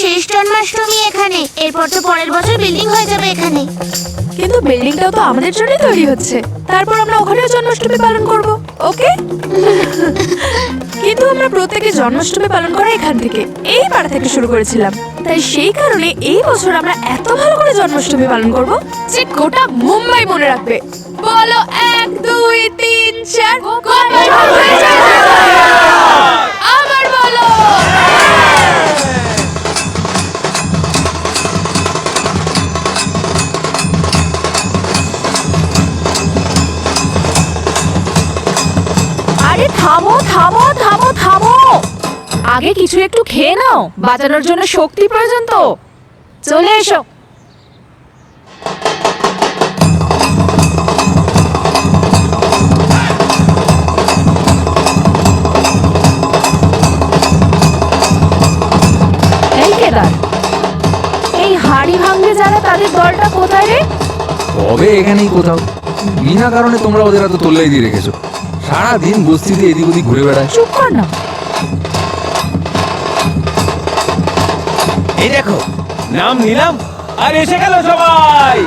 শেষ জন্মাষ্টমী এখানে, এরপর তো পরের বছর বিল্ডিং হয়ে যাবে এখানে। কিন্তু বিল্ডিংটাও তো আমাদের জন্যই তৈরি হচ্ছে, তারপর আমরা ওখানেও জন্মাষ্টমী পালন করব, ওকে? কিন্তু আমরা প্রত্যেকে জন্মাষ্টমী পালন করা এখান থেকে, এই পাড়া থেকে শুরু করেছিলাম। তাই সেই কারণে এই বছর আমরা এত ভালো করে জন্মাষ্টমী পালন করব যে গোটা মুম্বাই মনে রাখবে। বলো 1 2 3 4 আবার বলো। আরে থামো থামো থামো থামো, আগে কিছু একটু খেয়ে নাও, বাঁচানোর জন্য শক্তি প্রয়োজন তো। চলে এসো। এই কেদার, এই হাড়ি ভাঙবে যারা, তাদের দলটা কোথায় রে? তবে এখানেই কোথাও। বিনা কারণে তোমরা ওদের এত তোল্লাই দিয়ে রেখেছো, সারাদিন বস্তিতে এদিক ওদিক ঘুরে বেড়ায়। চুপ কর না। এই দেখো, নাম নিলাম আর এসে গেল সবাই।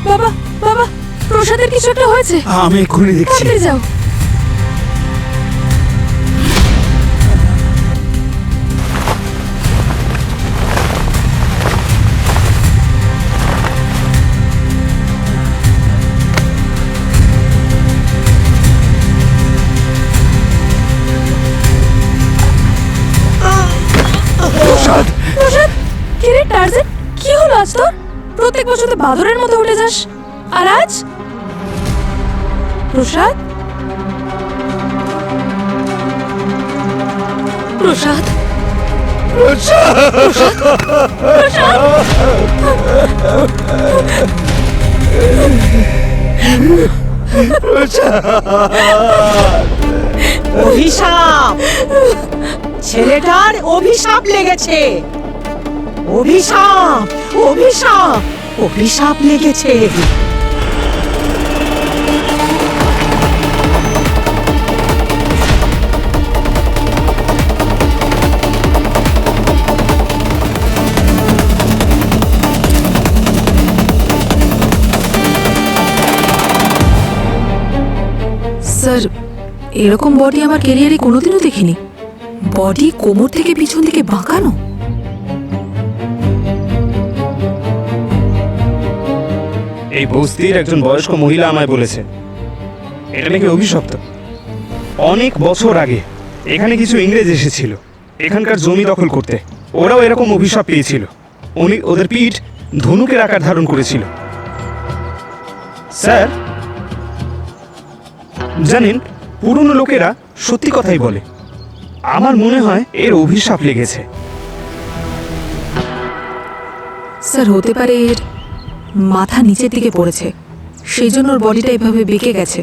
বাবা বাবা, প্রসাদের কিছু একটা হয়েছে। আমি এক্ষুনি দেখছি। তাড়াতাড়ি যাও। প্রসাদ, প্রসাদ, কি রে টার্জান, কি হলো আজ তোর? প্রত্যেক বছর তো বাদরের মতো উঠে যাস, আর আজ? প্রসাদ, প্রসাদ, অভিশাপ, ছেলেটার অভিশাপ লেগেছে। অভিশাপ, অভিশাপ, অভিশাপ লেগেছে। স্যার, এরকম বডি আমার ক্যারিয়ারে কোনোদিনও দেখিনি। বডি কোমর থেকে পিছন থেকে বাঁকানো। এই বস্তির একজন বয়স্ক মহিলা আমায় বলেছে এটা নাকি অভিশপ্ত। অনেক বছর আগে এখানে কিছু ইংরেজ এসেছিল এখানকার জমি দখল করতে। ওরাও এরকম অভিশাপ পেয়েছিল। উনি ওদের পিঠ ধনুকের আকার ধারণ করেছিল। স্যার জানেন, পুরনো লোকেরা সত্যি কথাই বলে। আমার মনে হয় এর অভিশাপ লেগেছে। স্যার, হতে পারে এর মাথা নিচের দিকে পড়েছে, সেই জন্য ওর বডিটা এভাবে বেঁকে গেছে।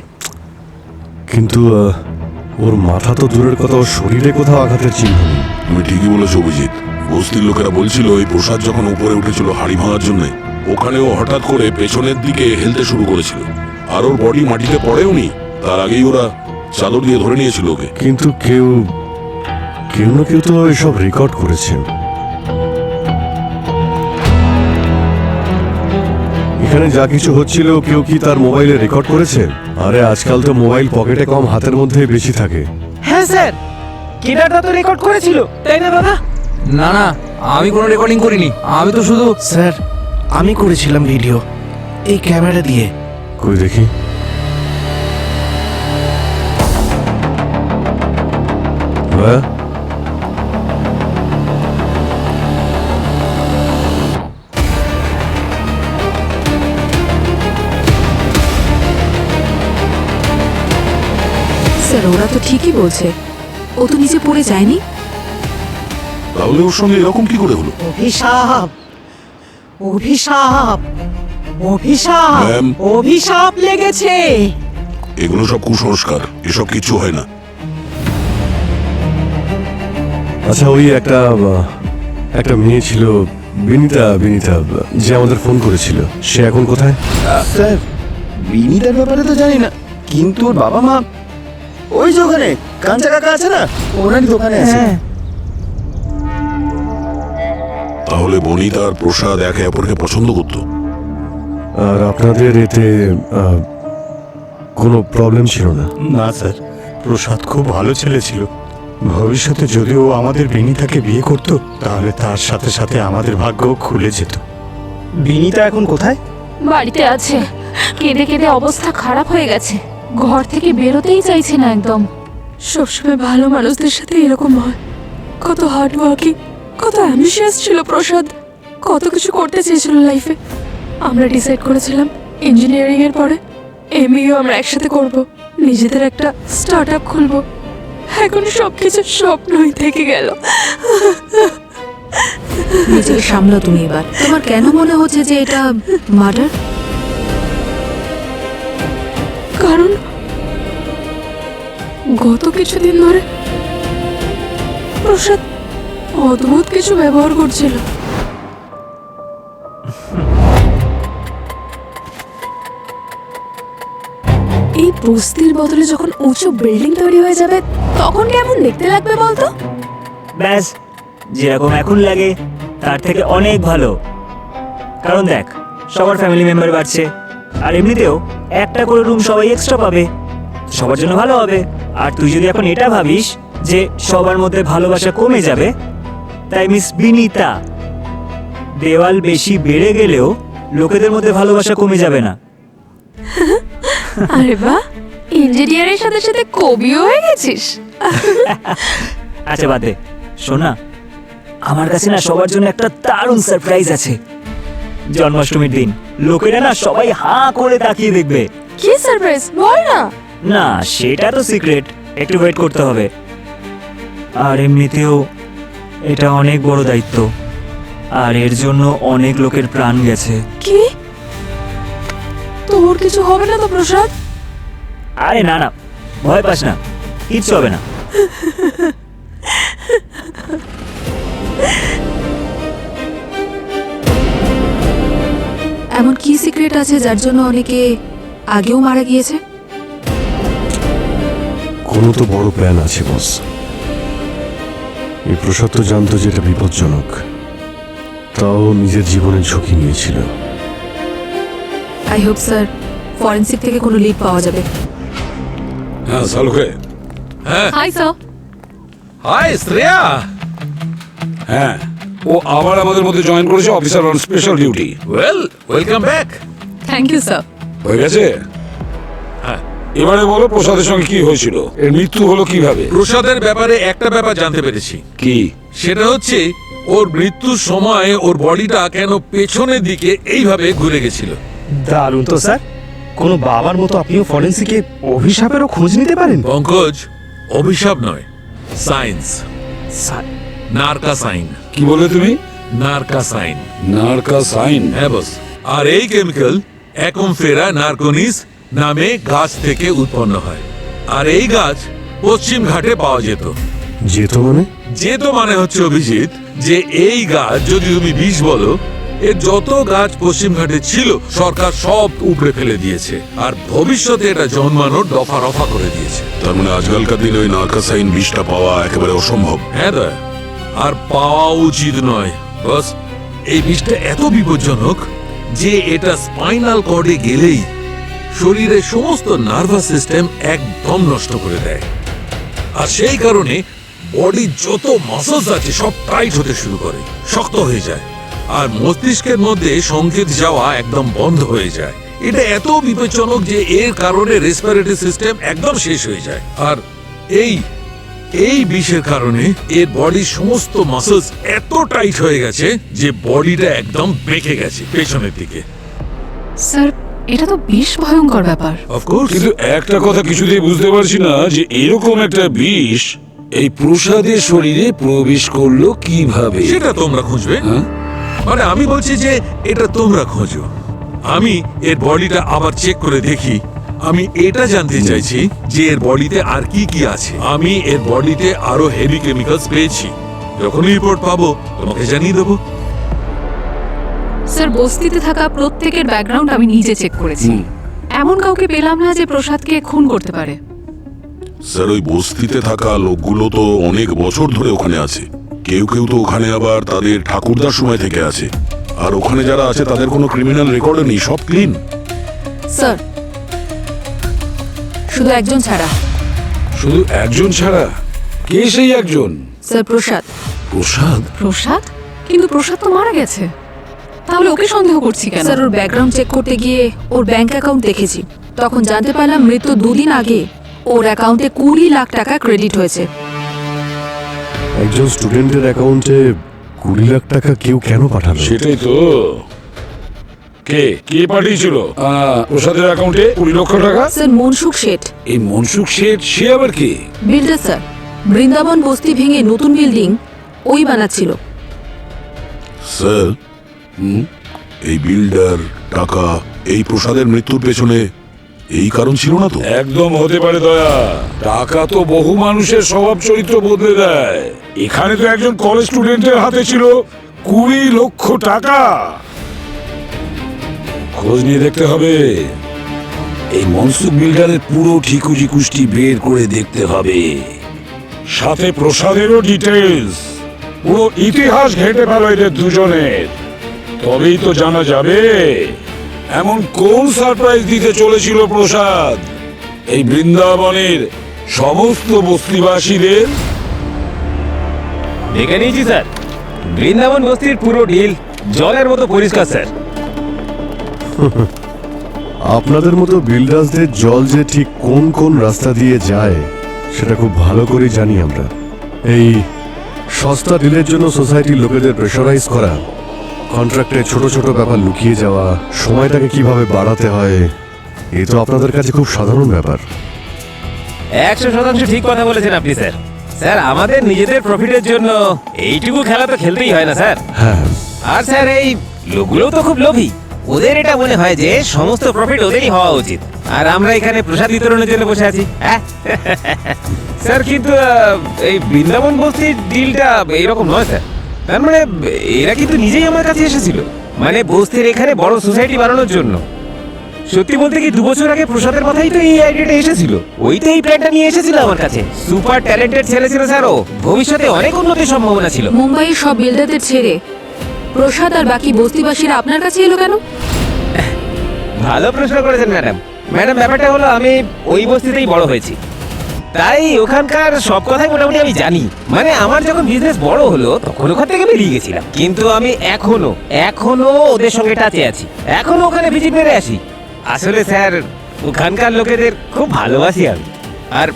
কিন্তু ওর মাথা তো দূরের কথা, ওর শরীরে কোথাও আঘাতের চিহ্ন নেই। তুমি ঠিকই বলেছো অভিজিৎ। বস্তির লোকেরা বলছিল এই প্রসাদ যখন উপরে উঠেছিল হাড়ি ভাঙার জন্য, ওখানেও হঠাৎ করে পেছনের দিকে হেলতে শুরু করেছিল, আর ওর বডি মাটিতে পড়েওনি, তার আগেই ওরা চাদর দিয়ে ধরে নিয়েছিল ওকে। কিন্তু কেউ না কেউ তো এসব রেকর্ড করেছেন। এখানে যা কিছু হচ্ছিল কেউ কি তার মোবাইলে রেকর্ড করেছেন? আরে আজকাল তো মোবাইল পকেটে কম, হাতের মধ্যেই বেশি থাকে। হ্যাঁ স্যার, কেদারদা তো রেকর্ড করেছিল, তাই না দাদা? না না, আমি কোনো রেকর্ডিং করিনি। আমি তো শুধু স্যার, আমি করেছিলাম ভিডিও এই ক্যামেরা দিয়ে। কই দেখি। জয়া, স্যার ওরা তো ঠিকই বলছে, ও তো নিচে পড়ে যায়নি। তাহলে ওর সঙ্গে এরকম কি করে হলো? অভিশাপ অভিশাপ অভিশাপ ম্যাম। অভিশাপ লেগেছে। এগুলো সব কুসংস্কার, এসব কিছু হয় না। আচ্ছা ওই একটা মেয়ে ছিল বিনিতা, যে আমাদের ফোন করেছিল, সে এখন কোথায়? স্যার বিনিতার ব্যাপারে তো জানি না, কিন্তু ওর বাবা মা ওই যে ওখানে কাঞ্চা কাকা আছে না, ওনারই দোকানে আছে। তাহলে বনিতা আর প্রসাদ একে অপরকে পছন্দ করতো। আর আপনাদের এতে কোনো প্রবলেম ছিল না? না স্যার, প্রসাদ খুব ভালো ছেলে ছিল। ভবিষ্যতে যদি ও আমাদের বিনিতাকে বিয়ে করত, তাহলে তার সাথে সাথে আমাদের ভাগ্য খুলে যেত। বিনিতা এখন কোথায়? বাড়িতে আছে, কেঁদে কেঁদে অবস্থা খারাপ হয়ে গেছে, ঘর থেকে বেরোতেই চাইছে না একদম। সবসময় ভালো মানুষদের সাথে এরকম হয়। কত হার্ড ওয়ার্কিং, কত অ্যাম্বিশিয়াস ছিল প্রসাদ, কত কিছু করতে চেয়েছিল লাইফে। আমরা ডিসাইড করেছিলাম ইঞ্জিনিয়ারিং এর পরে এমবিএ আমরা একসাথে করব, নিজেদের একটা স্টার্ট আপ খুলবো। এখন সবকিছু স্বপ্নই থেকে গেল। নিজেকে সামলাও তুমি এবার। তোমার কেন মনে হচ্ছে যে এটা মার্ডার? কারণ গত কিছুদিন ধরে প্রসাদ অদ্ভুত কিছু ব্যবহার করছিল। এই বস্তির বদলে যখন উঁচু বিল্ডিং তৈরি হয়ে যাবে, তখন কেমন দেখতে লাগবে বলতো? ব্যাস, যেরকম এখন লাগে তার থেকে অনেক ভালো। কারণ দেখ, সবার ফ্যামিলি মেম্বার বাড়ছে, আর এমনিতেও একটা করে রুম সবাই এক্সট্রা পাবে, সবার জন্য ভালো হবে। আর তুই যদি এখন এটা ভাবিস যে সবার মধ্যে ভালোবাসা কমে যাবে, তাই মিস বিনিতা, দেওয়াল বেশি বেড়ে গেলেও লোকেদের মধ্যে ভালোবাসা কমে যাবে না। আরে বাহ, ইঞ্জিনিয়ারের সাথে সাথে কবিও হয়ে গেছিস। আচ্ছা বাদ দে, শোন না, আমার কাছে না সবার জন্য একটা দারুণ সারপ্রাইজ আছে। জন্মাষ্টমীর দিন লোকেরা না সবাই হাঁ করে তাকিয়ে দেখবে। কি সারপ্রাইজ বল না। না, সেটা তো সিক্রেট, একটু ওয়েট করতে হবে। আর এমনিতেও এটা অনেক বড় দায়িত্ব, আর এর জন্য অনেক লোকের প্রাণ গেছে। কি? তোর কিছু হবে না তো প্রসাদ? আরে না না, ভয় পাস না, কিচ্ছু হবে না। এমন কি সিক্রেট আছে যার জন্য অনেকে আগেও মারা গিয়েছে? কোনো তো বড় প্ল্যান আছে বস। এই প্রসাদ তো জানতো যে এটা বিপজ্জনক, তাও নিজের জীবনের ঝুঁকি নিয়েছিল। আই হোপ স্যার ফরেন্সিক থেকে কোনো লিড পাওয়া যাবে। হ্যাঁ সালুকে। Hi sir. হাই শ্রেয়া। হ্যাঁ, ও আবার আমাদের মধ্যে জয়েন করেছে, officer on special duty. Welcome back. Thank you sir. হয়ে গেছে? হ্যাঁ, এবারে বলো প্রসাদের সঙ্গে কি হয়েছিল, এর মৃত্যু হলো কিভাবে? প্রসাদের ব্যাপারে একটা ব্যাপার জানতে পেরেছি। কি? সেটা হচ্ছে ওর মৃত্যুর সময় ওর বডিটা কেন পেছনের দিকে এইভাবে ঘুরে গেছিল। দারুণ তো স্যার, কোনো বাবার মতো আপনিও ফরেন্সিকে অভিশাপেরও খোঁজ নিতে পারেন। পঙ্কজ, অভিশাপ নয়, সায়েন্স, নার্কা সাইন। কি বলে তুমি? নার্কা সাইন। নার্কা সাইন? হ্যাঁ বস। আর এই কেমিক্যাল অ্যাকমফেরা নার্কোনিস নামে গাছ থেকে উৎপন্ন হয়। আর এই গাছ পশ্চিম ঘাটে পাওয়া যেত। যেত মানে? যেত মানে হচ্ছে অভিজিৎ, যে এই গাছ যদি তুমি বিষ বলো, এর যত গাছ পশ্চিম ঘাটে ছিল সরকার সব উপড়ে ফেলে দিয়েছে, আর ভবিষ্যতে এটা জন্মানোর দফা রফা করে দিয়েছে। তার মানে আজকালকার দিনে ওই নার্কা সাইন বিষটা পাওয়া একেবারে অসম্ভব। হ্যাঁ দা, আর পাওয়া উচিত নয় বস। এই বিষটা এত বিপজ্জনক যে এটা স্পাইনাল কর্ডে গেলেই শরীরের সমস্ত নার্ভাস সিস্টেম একদম নষ্ট করে দেয়। আর সেই কারণে বডির যত মাসলস আছে সব টাইট হতে শুরু করে, শক্ত হয়ে যায়, আর মস্তিষ্কের মধ্যে সংকেত যাওয়া একদম বন্ধ হয়ে যায়। এটা এত বিপজ্জনক যে এর কারণে রেসপিরেটরি সিস্টেম একদম শেষ হয়ে যায়। আর এই এই বিষের কারণে এর বডির সমস্ত মাসলস এত টাইট হয়ে গেছে যে বডিটা একদম বেঁকে গেছে পেছনের দিকে। স্যার এটা তো বেশ ভয়ঙ্কর ব্যাপার। অফকোর্স, কিন্তু একটা কথা কিছুতেই বুঝতে পারছি না যে এরকম একটা বিষ এই প্রসাদের শরীরে প্রবেশ করলো কিভাবে। সেটা তোমরা খুঁজবে। হ্যাঁ? মানে আমি বলছি যে এটা তোমরা খোঁজো, আমি এর বডিটা আবার চেক করে দেখি। আমি এটা জানতে চাইছি যে এর বডিতে আর কি কি আছে। আমি এর বডিতে আরো হেভি কেমিক্যালস পেয়েছি, যখনই রিপোর্ট পাবো তোমাকে জানিয়ে দেবো। স্যার বস্তিতে থাকা প্রত্যেকের ব্যাকগ্রাউন্ড আমি নিজে চেক করেছি, এমন কাউকে পেলাম না যে প্রসাদকে খুন করতে পারে। স্যার ওই বস্তিতে থাকা লোকগুলো তো অনেক বছর ধরে ওখানে আছে, কেউ কেউ তো ওখানে আবার তাদের ঠাকুরদার সময় থেকে আছে, আর ওখানে যারা আছে তাদের কোনো ক্রিমিনাল রেকর্ডও নেই, সব ক্লিন। স্যার শুধু একজন ছাড়া। শুধু একজন ছাড়া? কে সেই একজন? স্যার প্রসাদ। প্রসাদ? প্রসাদ? কিন্তু প্রসাদ তো মারা গেছে, তাহলে ওকে সন্দেহ করছি কেন? স্যার ওর ব্যাকগ্রাউন্ড চেক করতে গিয়ে ওর ব্যাংক অ্যাকাউন্ট দেখেছি, তখন জানতে পারলাম মৃত্যু 2 দিন আগে ওর অ্যাকাউন্টে 20 লাখ টাকা ক্রেডিট হয়েছে। একজন স্টুডেন্টের অ্যাকাউন্টে 20 লাখ টাকা কেউ কেন পাঠালো? সেটাই তো। কে কে পাঠিয়েছিল প্রসাদের অ্যাকাউন্টে 20 লক্ষ টাকা? স্যার মনসুখ শেঠ। এই মনসুখ শেঠ সে আবার কে? বিল্ডার স্যার, বৃন্দাবন বস্তি ভেঙে নতুন বিল্ডিং ওই বানাচ্ছিল। স্যার এই বিল্ডার টাকা এই প্রসাদের মৃত্যুর পেছনে এই কারণ ছিল না তো? একদম হতে পারে দয়া, টাকা তো বহু মানুষের স্বভাব চরিত্র বদলে দেয়। এখানে তো একজন কলেজ স্টুডেন্টের হাতে ছিল 20 লক্ষ টাকা। খোঁজ নিয়ে দেখতে হবে, এই মনসুখ বিল্ডারের পুরো ঠিকুজি কুষ্টি বের করে দেখতে হবে, সাথে প্রসাদেরও ডিটেইলস, পুরো ইতিহাস ঘেঁটে ফেলো এদের দুজনের। তবেই তো জানা যাবে এমন কোন সারপ্রাইজ দিতে চলেছিল প্রসাদ এই বৃন্দাবনের সমস্ত বস্তিবাসীদের। দেখে নিয়েছি স্যার, বৃন্দাবন বস্তির পুরো ডিল জলের মতো পরিষ্কার স্যার। আপনাদের মতো বিল্ডার্সদের জল যে ঠিক কোন কোন রাস্তা দিয়ে যায় সেটা খুব ভালো করে জানি আমরা। এই সস্তা ডিলের জন্য সোসাইটির লোকেদের প্রেশারাইজ করা, কন্ট্রাক্টে ছোট ছোট ব্যাপার লুকিয়ে যাওয়া, সময়টাকে কিভাবে বাড়াতে হয়, এ তো আপনাদের কাছে খুব সাধারণ ব্যাপার। 100% ঠিক কথা বলেছেন আপনি স্যার। স্যার আমাদের নিজেদের প্রফিটের জন্য এইটুকু খেলা তো খেলতেই হয় না স্যার। হ্যাঁ, আর স্যার এই লোকগুলো তো খুব লোভী, ওদের এটা মনে হয় যে সমস্ত প্রফিট ওদেরই হওয়া উচিত, আর আমরা এখানে প্রসাদ বিতরণের জন্য বসে আছি। হ্যাঁ স্যার, কিন্তু এই বৃন্দাবন বস্তির ডিলটা এইরকম নয় স্যার। তার মানে এরা কিন্তু নিজেই আমার কাছে এসেছিল, মানে বস্তির এখানে বড় সোসাইটি বানানোর জন্য। সত্যি বলতে কি 2 বছর আগে প্রসাদের মাথায় তো এই আইডিয়াটা এসেছিল, ওই তো এই প্ল্যানটা নিয়ে এসেছিল আমার কাছে। সুপার ট্যালেন্টেড ছেলে ছিল স্যার, ও ভবিষ্যতে অনেক উন্নতির সম্ভাবনা ছিল। মুম্বাইয়ের সব বিল্ডারদের ছেড়ে প্রসাদ আর বাকি বস্তিবাসীরা আপনার কাছে এলো কেন? ভালো প্রশ্ন করেছেন ম্যাডাম। ম্যাডাম ব্যাপারটা হলো আমি ওই বস্তিতেই বড় হয়েছি, তাই ওখানকার সব কথাই মোটামুটি আমি জানি। মানে আমার যখন বিজনেস বড় হলো তখন ওখান থেকে বেরিয়ে গেছিলাম, কিন্তু আমি এখনো ওদের সঙ্গে টাচে আছি, এখনো ওখানে ভিজিট মেরে আসি। আসলে স্যার ওখানকার লোকেদের খুব ভালোবাসি আমি, আর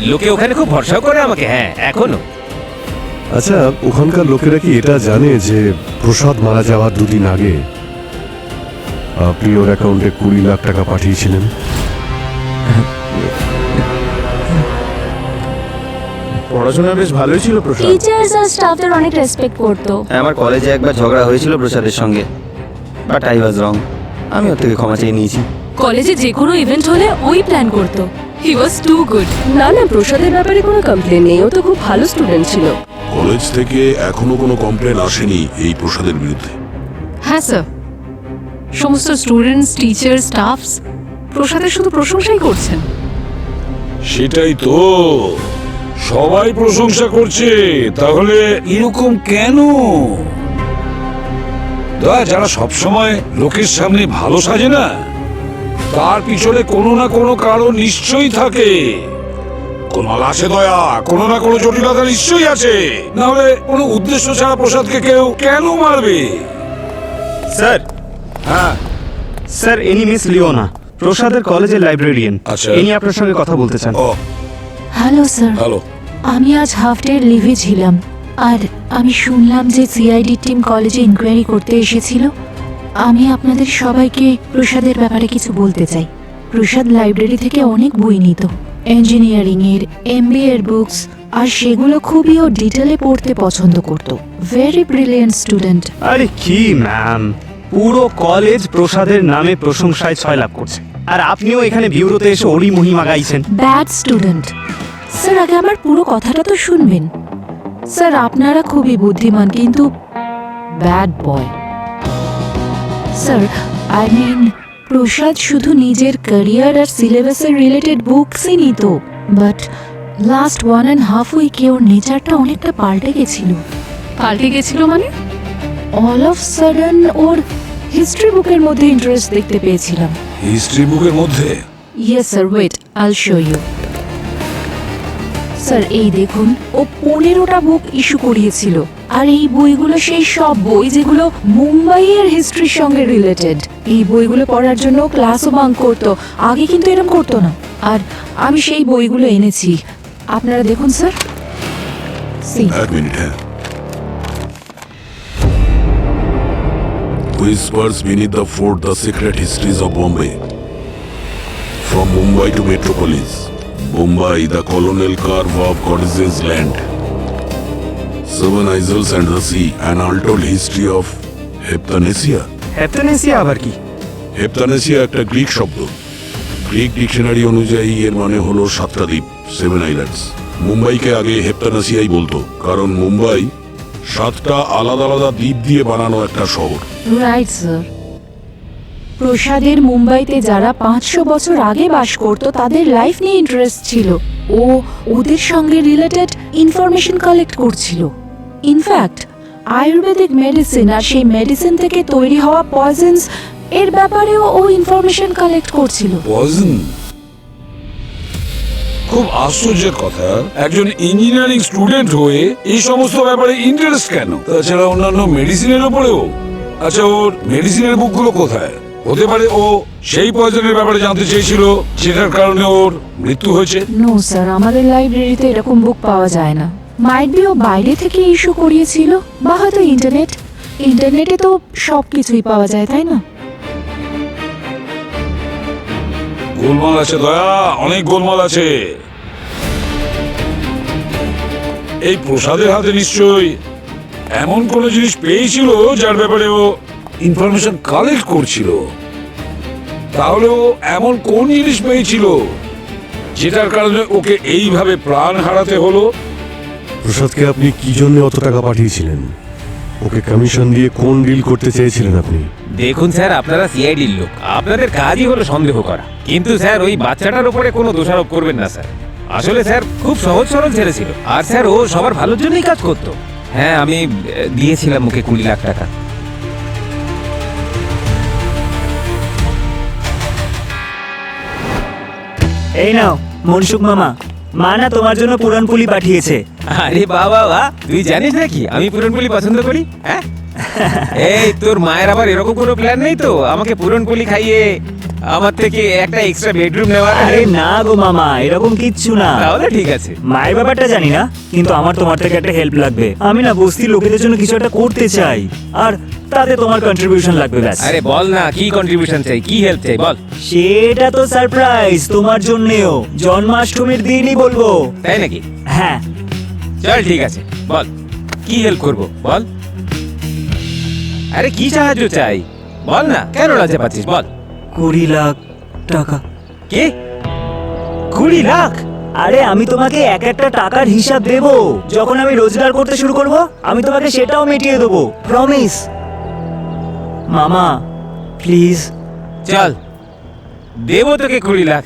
লোকে ওখানে খুব ভরসাও করে আমাকে। হ্যাঁ এখনো। আচ্ছা, ওখানকার লোকেরা কি এটা জানে যে প্রসাদ মারা যাওয়ার 2 দিন আগে আপনি ওর অ্যাকাউন্টে 20 লাখ টাকা পাঠিয়েছিলেন? পড়াশোনা বেশ ভালোই ছিল প্রসাদ। টিচার্স আর স্টাফদের অনেক রেসপেক্ট করতো। আমার কলেজে একবার ঝগড়া হয়েছিল প্রসাদের সঙ্গে, বাট আই ওয়াজ রং। আমি ওর থেকে ক্ষমা চেয়ে নিয়েছি। কলেজে যে কোনো ইভেন্ট হলে ওই প্ল্যান করতো। হি ওয়াজ টু গুড। না না, প্রসাদের ব্যাপারে কোনো কমপ্লেন নেই, ও তো খুব ভালো স্টুডেন্ট ছিল। কলেজ থেকে এখনো কোনো কমপ্লেন আসেনি এই প্রসাদের বিরুদ্ধে? হ্যাঁ স্যার, সমস্ত স্টুডেন্টস, টিচার, স্টাফস প্রসাদের শুধু প্রশংসাই করছেন। সেটাই তো, সবাই প্রশংসা করছে, তাহলে এরকম কেন? যারা সবসময় লোকের সামনে ভালো সাজে না, তার পিছনে কোনো না কোনো কারণ নিশ্চয়ই থাকে। কোন আছে দয়া, কোনো না কোনো জটিলতা নিশ্চয়ই আছে, না হলে কোনো উদ্দেশ্য ছাড়া প্রসাদকে কেউ কেন মারবে? স্যার, হ্যাঁ স্যার ইনি মিস লিওনা, প্রসাদের কলেজের লাইব্রেরিয়ান। আচ্ছা। ইনি আপনার সঙ্গে কথা বলতে চান। ও হ্যালো স্যার। হ্যালো, আমি আজ হাফ ডে লিভে ছিলাম, আর আমি শুনলাম যে সিআইডি টিম কলেজে ইনকোয়ারি করতে এসেছিল। আমি আপনাদের সবাইকে প্রসাদের ব্যাপারে কিছু বলতে চাই। প্রসাদ লাইব্রেরি থেকে অনেক বই নিত, ইঞ্জিনিয়ারিং এর, এমবিএ এর বুকস, আর সেগুলো খুবই ও ডিটেলে পড়তে পছন্দ করত। Very brilliant student. আরে কি ম্যাম, পুরো কলেজ প্রসাদের নামে প্রশংসায় ছয়লাভ করছে, আর আপনিও এখানে বিউরোতে এসে ওরই মহিমা গাইছেন। Bad student. স্যার, আগে আমার পুরো কথাটা তো শুনবেন। স্যার, আপনারা খুবই বুদ্ধিমান, কিন্তু bad boy. Sir, I mean, Prasad শুধু নিজের ক্যারিয়ার আর সিলেবাসের রিলেটেড বুকসই নিত, বাট লাস্ট 1.5 উইকে ওর নেচারটা অনেকটা পাল্টে গেছিল। পাল্টে গেছিল মানে? All of sudden or history বুকের মধ্যে ইন্টারেস্ট দেখতে পেয়েছিলাম। হিস্ট্রি বুকের মধ্যে? ইয়েস স্যার, ওয়েট, আইল শো ইউ। স্যার, এই দেখুন, ও 15টা বুক ইস্যু করিয়েছিল, আর এই বইগুলো সেই সব বই যেগুলো মুম্বাইয়ের হিস্ট্রির সঙ্গে রিলেটেড। এই বইগুলো পড়ার জন্য ক্লাসও বাঙ্ক করতো, আগে কিন্তু এরকম করতো না। আর আমি সেই বইগুলো এনেছি, আপনারা দেখুন স্যার। এক মিনিট, হ্যাঁ। Whispers beneath the fort, the secret histories of Bombay. From Mumbai to Metropolis. Bombay, the colonial curve of Codice's land. Seven Isles and the sea, an untold history of Heptanesia. হেপ্টানেসিয়া আবার কি? হেপ্তানেসিয়া একটা Greek শব্দ। Greek dictionary অনুযায়ী এর মানে হলো 7টা দ্বীপ, 7 islands. মুম্বাইকে আগে হেপ্তানেসিয়াই বলতো, কারণ মুম্বাই 7টা আলাদা আলাদা দ্বীপ দিয়ে বানানো একটা শহর। Right sir. প্রসাদের মুম্বাইতে যারা 500 বছর আগে বাস করত তাদের লাইফ নিয়ে ইন্টারেস্ট ছিল। ও ওদের সঙ্গে রিলেটেড ইনফরমেশন কালেক্ট করছিল। ইনফ্যাক্ট আয়ুর্বেদিক মেডিসিন আর সেই মেডিসিন থেকে তৈরি হওয়া পয়জনস এর ব্যাপারেও ও ইনফরমেশন কালেক্ট করছিল। পয়জন? খুব আশ্চর্যের কথা, একজন ইঞ্জিনিয়ারিং স্টুডেন্ট হয়ে এই সমস্ত ব্যাপারে ইন্টারেস্ট কেন? তাছাড়া অন্যান্য মেডিসিনের উপরেও। আচ্ছা, ওর মেডিসিনের বুকগুলো কোথায়? হতে পারে ও সেই পয়জনের ব্যাপারে জানতে চেয়েছিল, যেটার কারণে ওর মৃত্যু হয়েছে। নো স্যার, আমাদের লাইব্রেরিতে এরকম বুক পাওয়া যায় না। মাইট বি ও বাইরে থেকে ইস্যু করিয়েছিল, বা হয়তো ইন্টারনেটে তো সবকিছুই পাওয়া যায়, তাই না? গোলমাল আছে দয়া, অনেক গোলমাল আছে। এই প্রসাদের হাতে নিশ্চয়ই এমন কোনো জিনিস পেয়েছিল যার ব্যাপারে ও ইনফরমেশন কালেক্ট করছিল। তাহলে ও এমন কোন জিনিস পেয়েছিল যেটার কারণে ওকে এইভাবে প্রাণ হারাতে হলো? প্রসাদকে আপনি কি জন্য অত টাকা পাঠিয়েছিলেন? ওকে কমিশন দিয়ে কোন ডিল করতে চেয়েছিলেন আপনি? দেখুন স্যার, আপনারা সিআইডির লোক, আপনাদের কাজই হলো সন্দেহ করা। কিন্তু স্যার, ওই বাচ্চাটার উপরে কোনো দোষারোপ করবেন না স্যার। আসলে স্যার খুব সহজ সরল ছেলে ছিল, আর স্যার ও সবার ভালোর জন্যই কাজ করতো। হ্যাঁ, আমি দিয়েছিলাম ওকে 20 লাখ টাকা। এই নাও মনসুখ মামা, মা না তোমার জন্য পুরনপুলি পাঠিয়েছে। আরে বাবা বাহ, তুই জানিস নাকি আমি পুরনপুলি পছন্দ করি? হ্যাঁ, এই তোর মায়ের আবার এরকম কোনো প্ল্যান নেই তো আমাকে পুরনপুলি খাইয়ে আমার থেকে একটা এক্সট্রা বেডরুম নেওয়ার? আরে না গো মামা, এরকম কিচ্ছু না। তাহলে ঠিক আছে। মায়ের ব্যাপারটা জানি না, কিন্তু আমার তোমার থেকে একটা হেল্প লাগবে। আমি না বস্তির লোকেদের জন্য কিছু একটা করতে চাই, আর তাতে তোমার কন্ট্রিবিউশন লাগবে ব্যাস। আরে বল না, কি কন্ট্রিবিউশন চাই, কি হেল্প চাই বল। সেটা তো সারপ্রাইজ তোমার জন্যেও, জন্মাষ্টমীর দিনই বলবো। তাই নাকি? হ্যাঁ চল ঠিক আছে, বল কি হেল্প করবো বল। আরে কি সাহায্য চাই বল না, কেন লজ্জা পাচ্ছিস বল। 20 লাখ টাকা। কি 20 লাখ? আরে আমি তোমাকে এক একটা টাকার হিসাব দেব, যখন আমি রোজগার করতে শুরু করব আমি তোমাকে সেটাও মিটিয়ে দেবো, প্রমিস। মামা প্লিজ চল দেবো তোকে 20 লাখ।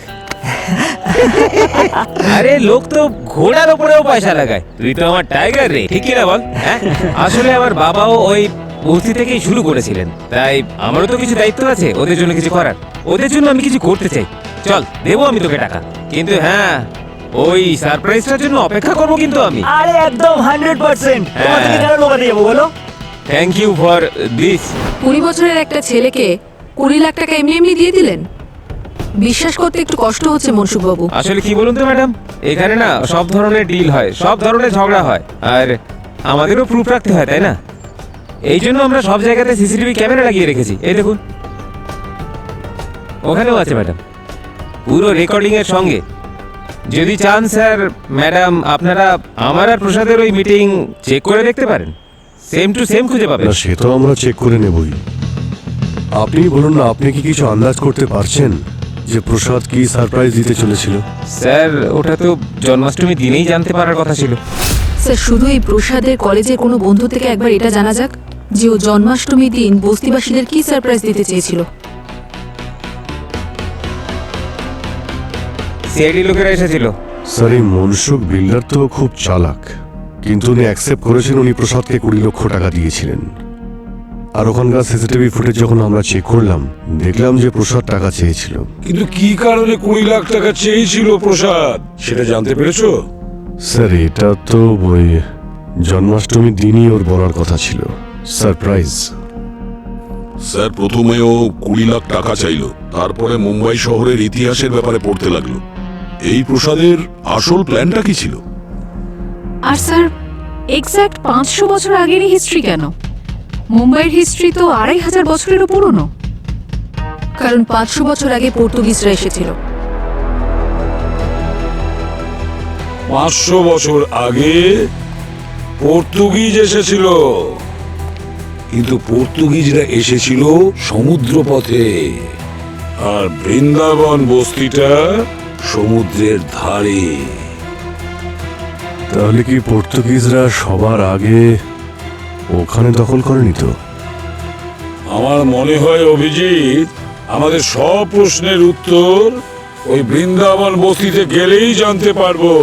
আরে লোক তো ঘোড়ার উপরেও পয়সা লাগায়, তুই তো আমার টাইগার রে, ঠিক না বল? হ্যাঁ, আসলে আমার বাবাও ওই বস্তি থেকেই শুরু করেছিলেন, তাই আমারও তো কিছু দায়িত্ব আছে ওদের জন্য কিছু করার। ওদের জন্য আমি কিছু করতে চাই। চল দেবো আমি তোকে টাকা, কিন্তু হ্যাঁ ওই সারপ্রাইজটার জন্য অপেক্ষা করবো কিন্তু আমি। আরে একদম 100%। তোমাকে কেন লোকাতে যাবো বলো? Thank you for this. 20 বছরের একটা ছেলেকে 20 লাখ টাকা এমনি এমনি দিয়ে দিলেন? বিশ্বাস করতে একটু কষ্ট হচ্ছে মনসুখ বাবু। আসলে কি বলুন তো ম্যাডাম, এখানে না সব ধরনের ডিল হয়, সব ধরনের ঝগড়া হয়, আর আমাদেরও প্রুফ রাখতে হয়, তাই না? এই জন্য আমরা সব জায়গাতে সিসিটিভি ক্যামেরা লাগিয়ে রেখেছি। এই দেখুন, ওখানেও আছে ম্যাডাম, পুরো রেকর্ডিং এর সঙ্গে। যদি চান স্যার ম্যাডাম, আপনারা আমার আর প্রসাদের ওই মিটিং চেক করে দেখতে পারেন, সেম টু সেম খুঁজে পাবেন। না, সে তো আমরা চেক করে নেবই। আপনি বলুন না, আপনি কি কিছু আন্দাজ করতে পারছেন যে প্রসাদ কি সারপ্রাইজ দিতে চলেছিল? স্যার ওটা তো জন্মাষ্টমীর দিনেই জানতে পারার কথা ছিল। স্যার শুধু এই প্রসাদের কলেজের কোনো বন্ধু থেকে একবার এটা জানা যাক যে ও জন্মাষ্টমীর দিন বস্তিবাসীদের কি সারপ্রাইজ দিতে চেয়েছিল। সিআইডি লোকেরা এসেছিল। স্যার, এই মনসুখ বিল্ডার তো খুব চালাক, কিন্তু উনি অ্যাকসেপ্ট করেছেন উনি প্রসাদকে 20 লক্ষ টাকা দিয়েছিলেন। আর ওখানকার সিসিটিভি ফুটেজ যখন আমরা চেক করলাম, দেখলাম যে প্রসাদ টাকা চেয়েছিল। কিন্তু কি কারণে 20 লাখ টাকা চেয়েছিল প্রসাদ, সেটা জানতে পেরেছো? স্যার, এটা তো ওই জন্মাষ্টমীর দিনই ওর বলার কথা ছিল, সারপ্রাইজ। স্যার, প্রথমে ও 20 লাখ টাকা চাইলো, তারপরে মুম্বাই শহরের ইতিহাসের ব্যাপারে পড়তে লাগলো। এই প্রসাদের আসল প্ল্যানটা কি ছিল? আর স্যার এক্স্যাক্ট 500 বছর আগেরই হিস্ট্রি কেন? মুম্বাইয়ের হিস্ট্রি তো 2500 বছরেরও পুরনো। কারণ 500 বছর আগে পর্তুগিজরা এসেছিল। 500 বছর আগে পর্তুগিজ এসেছিল, কিন্তু পর্তুগিজরা এসেছিল সমুদ্র পথে, আর বৃন্দাবন বস্তিটা সমুদ্রের ধারে। তাহলে কি পর্তুগিজরা সবার আগে ওখানে দখল করেনি তো? আমার মনে হয় অভিজিৎ, আমাদের সব প্রশ্নের উত্তর ওই বৃন্দাবন বস্তিতে গেলেই জানতে পারবো।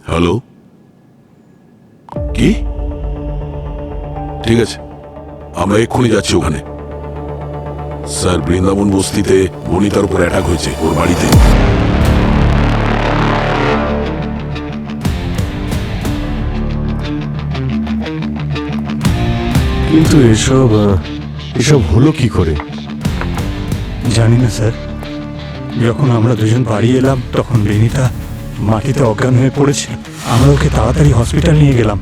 হ্যালো, কি? ঠিক আছে, আমরা এক্ষুনি যাচ্ছি ওখানে। স্যার, বৃন্দাবন বস্তিতে বনিতার উপর অ্যাটাক হয়েছে, ওর বাড়িতে। কিন্তু এসব হলো কি করে? জানি না স্যার। যখন আমরা দুজন বাড়ি এলাম তখন বেনিতা মাটিতে অজ্ঞান হয়ে পড়েছিল। আমরা ওকে তাড়াতাড়ি হসপিটাল নিয়ে গেলাম।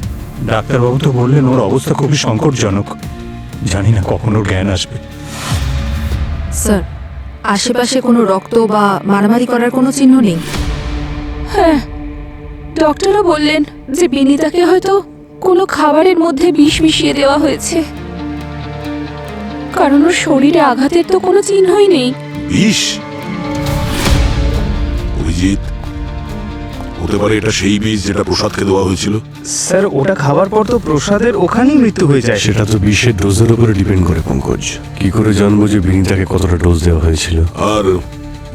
ডাক্তারবাবু তো বললেন ওর অবস্থা খুবই সংকটজনক। জানি না কখন ওর জ্ঞান আসবে। স্যার আশেপাশে কোনো রক্ত বা মারামারি করার কোনো চিহ্ন নেই? হ্যাঁ, ডক্টরও বললেন যে বিনিতাকে হয়তো কোনো খাবারের মধ্যে বিষ মিশিয়ে দেওয়া হয়েছে, কারণ ওর শরীরে আঘাতের তো কোনো চিহ্নই নেই। বিষ? অভিজিৎ, হতে পারে এটা সেই বিষ যেটা প্রসাদকে দেওয়া হয়েছিল। স্যার, ওটা খাবার পর তো প্রসাদের ওখানেই মৃত্যু হয়ে যায়। সেটা তো বিষের ডোজের উপরে ডিপেন্ড করে পঙ্কজ। কি করে জানবো যে বিনিতাকে কতটা ডোজ দেওয়া হয়েছিল? আর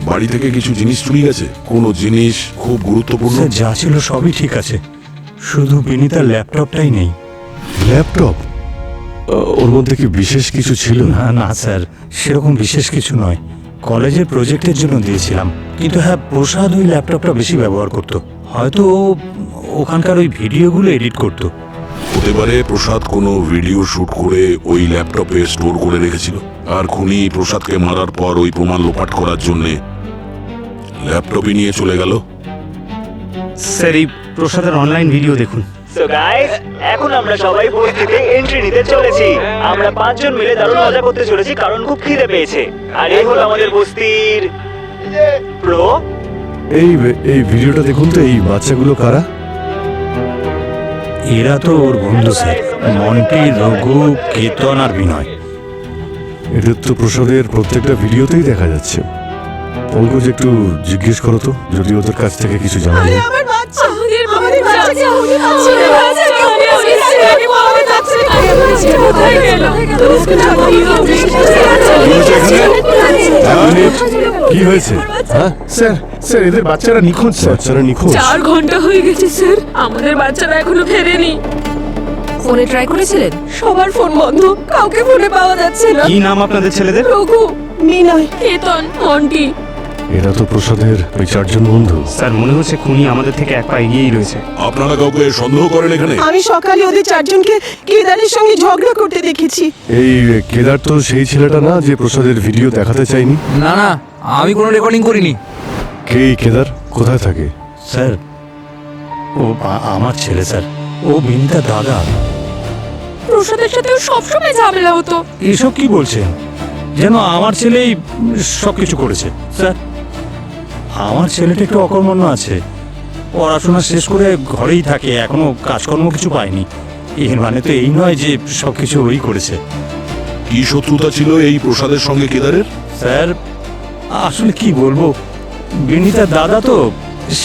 বাড়ি থেকে কিছু জিনিস চুরি গেছে, কোনো জিনিস খুব গুরুত্বপূর্ণ? স্যার, যা ছিল সবই ঠিক আছে, শুধু বিনিতার ল্যাপটপটাই নেই। ল্যাপটপ? ওর মধ্যে কি বিশেষ কিছু ছিল? না না স্যার, সেরকম বিশেষ কিছু নয়। কলেজের প্রজেক্টের জন্য দিয়েছিলাম, কিন্তু হ্যাঁ, প্রসাদ ওই ল্যাপটপটা বেশি ব্যবহার করতো। হয়তো ও ওখানকার ওই ভিডিওগুলো এডিট করতো। হতে পারে প্রসাদ কোনো ভিডিও শুট করে ওই ল্যাপটপে স্টোর করে রেখেছিল, আর খুনি প্রসাদকে মারার পর ওই প্রমাণ লোপাট করার জন্য ল্যাপটপই নিয়ে চলে গেল। স্যার, এই প্রসাদের অনলাইন ভিডিও দেখুন। সো গাইস, এখন আমরা সবাই বস্তিতে এন্ট্রি নিতে চলেছি। আমরা 5 জন মিলে দারুণ মজা করতে চলেছি, কারণ খুব খিদে পেয়েছে। আর এই হলো আমাদের বস্তির প্রো। এই ভিডিওটা দেখুন তো। এই বাচ্চাগুলো কারা? এরা তো ওর বন্ধু স্যার, মন্টি, রঘু, কেতন আর বিনয়। এদের তো প্রসাদের প্রত্যেকটা ভিডিওতেই দেখা যাচ্ছে। পঙ্কজ, একটু জিজ্ঞেস করো তো, যদি ওদের কাছ থেকে কিছু জানা যায়। কি হয়েছে? হ্যাঁ স্যার, এদের বাচ্চারা নিখোঁজ। বাচ্চারা নিখোঁজ? 4 ঘন্টা হয়ে গেছে স্যার, আমাদের বাচ্চারা এখনো ফেরেনি। ফোনে ট্রাই করেছিলেন? সবার ফোন বন্ধ, কাউকে ফোনে পাওয়া যাচ্ছে না। কি নাম আপনাদের ছেলেদের? রঘু, বিনয়, কেতন, মন্টি। এরা তো প্রসাদের ওই 4 জন বন্ধু। স্যার মনে হচ্ছে খুনি আমাদের থেকে এক পা এগিয়েই রয়েছে। আপনারা কাউকে সন্দেহ করেন এখানে? আমি সকালে ওদের 4 জনকে কেদারের সঙ্গে ঝগড়া করতে দেখেছি। এই কেদার তো সেই ছেলেটা না যে প্রসাদের ভিডিও দেখাতে চাইনি? না না, আমি কোনো রেকর্ডিং করিনি। কে এই কেদার? কোথায় থাকে? স্যার ও আমার ছেলে স্যার, ও বিনিতার দাদা। প্রসাদের সাথেও সবসময় ঝামেলা হতো। এসব কি বলছেন? যেন আমার ছেলেই সবকিছু করেছে। স্যার আমার ছেলেটা একটু অকর্মণ্য আছে, পড়াশোনা শেষ করে ঘরেই থাকে, এখনো কাজকর্ম কিছু পায়নি। এর মানে তো এই নয় যে সবকিছু ওই করেছে। কি শত্রুতা ছিল এই প্রসাদের সঙ্গে কেদারের? স্যার আসলে কি বলবো, বিনিতার দাদা তো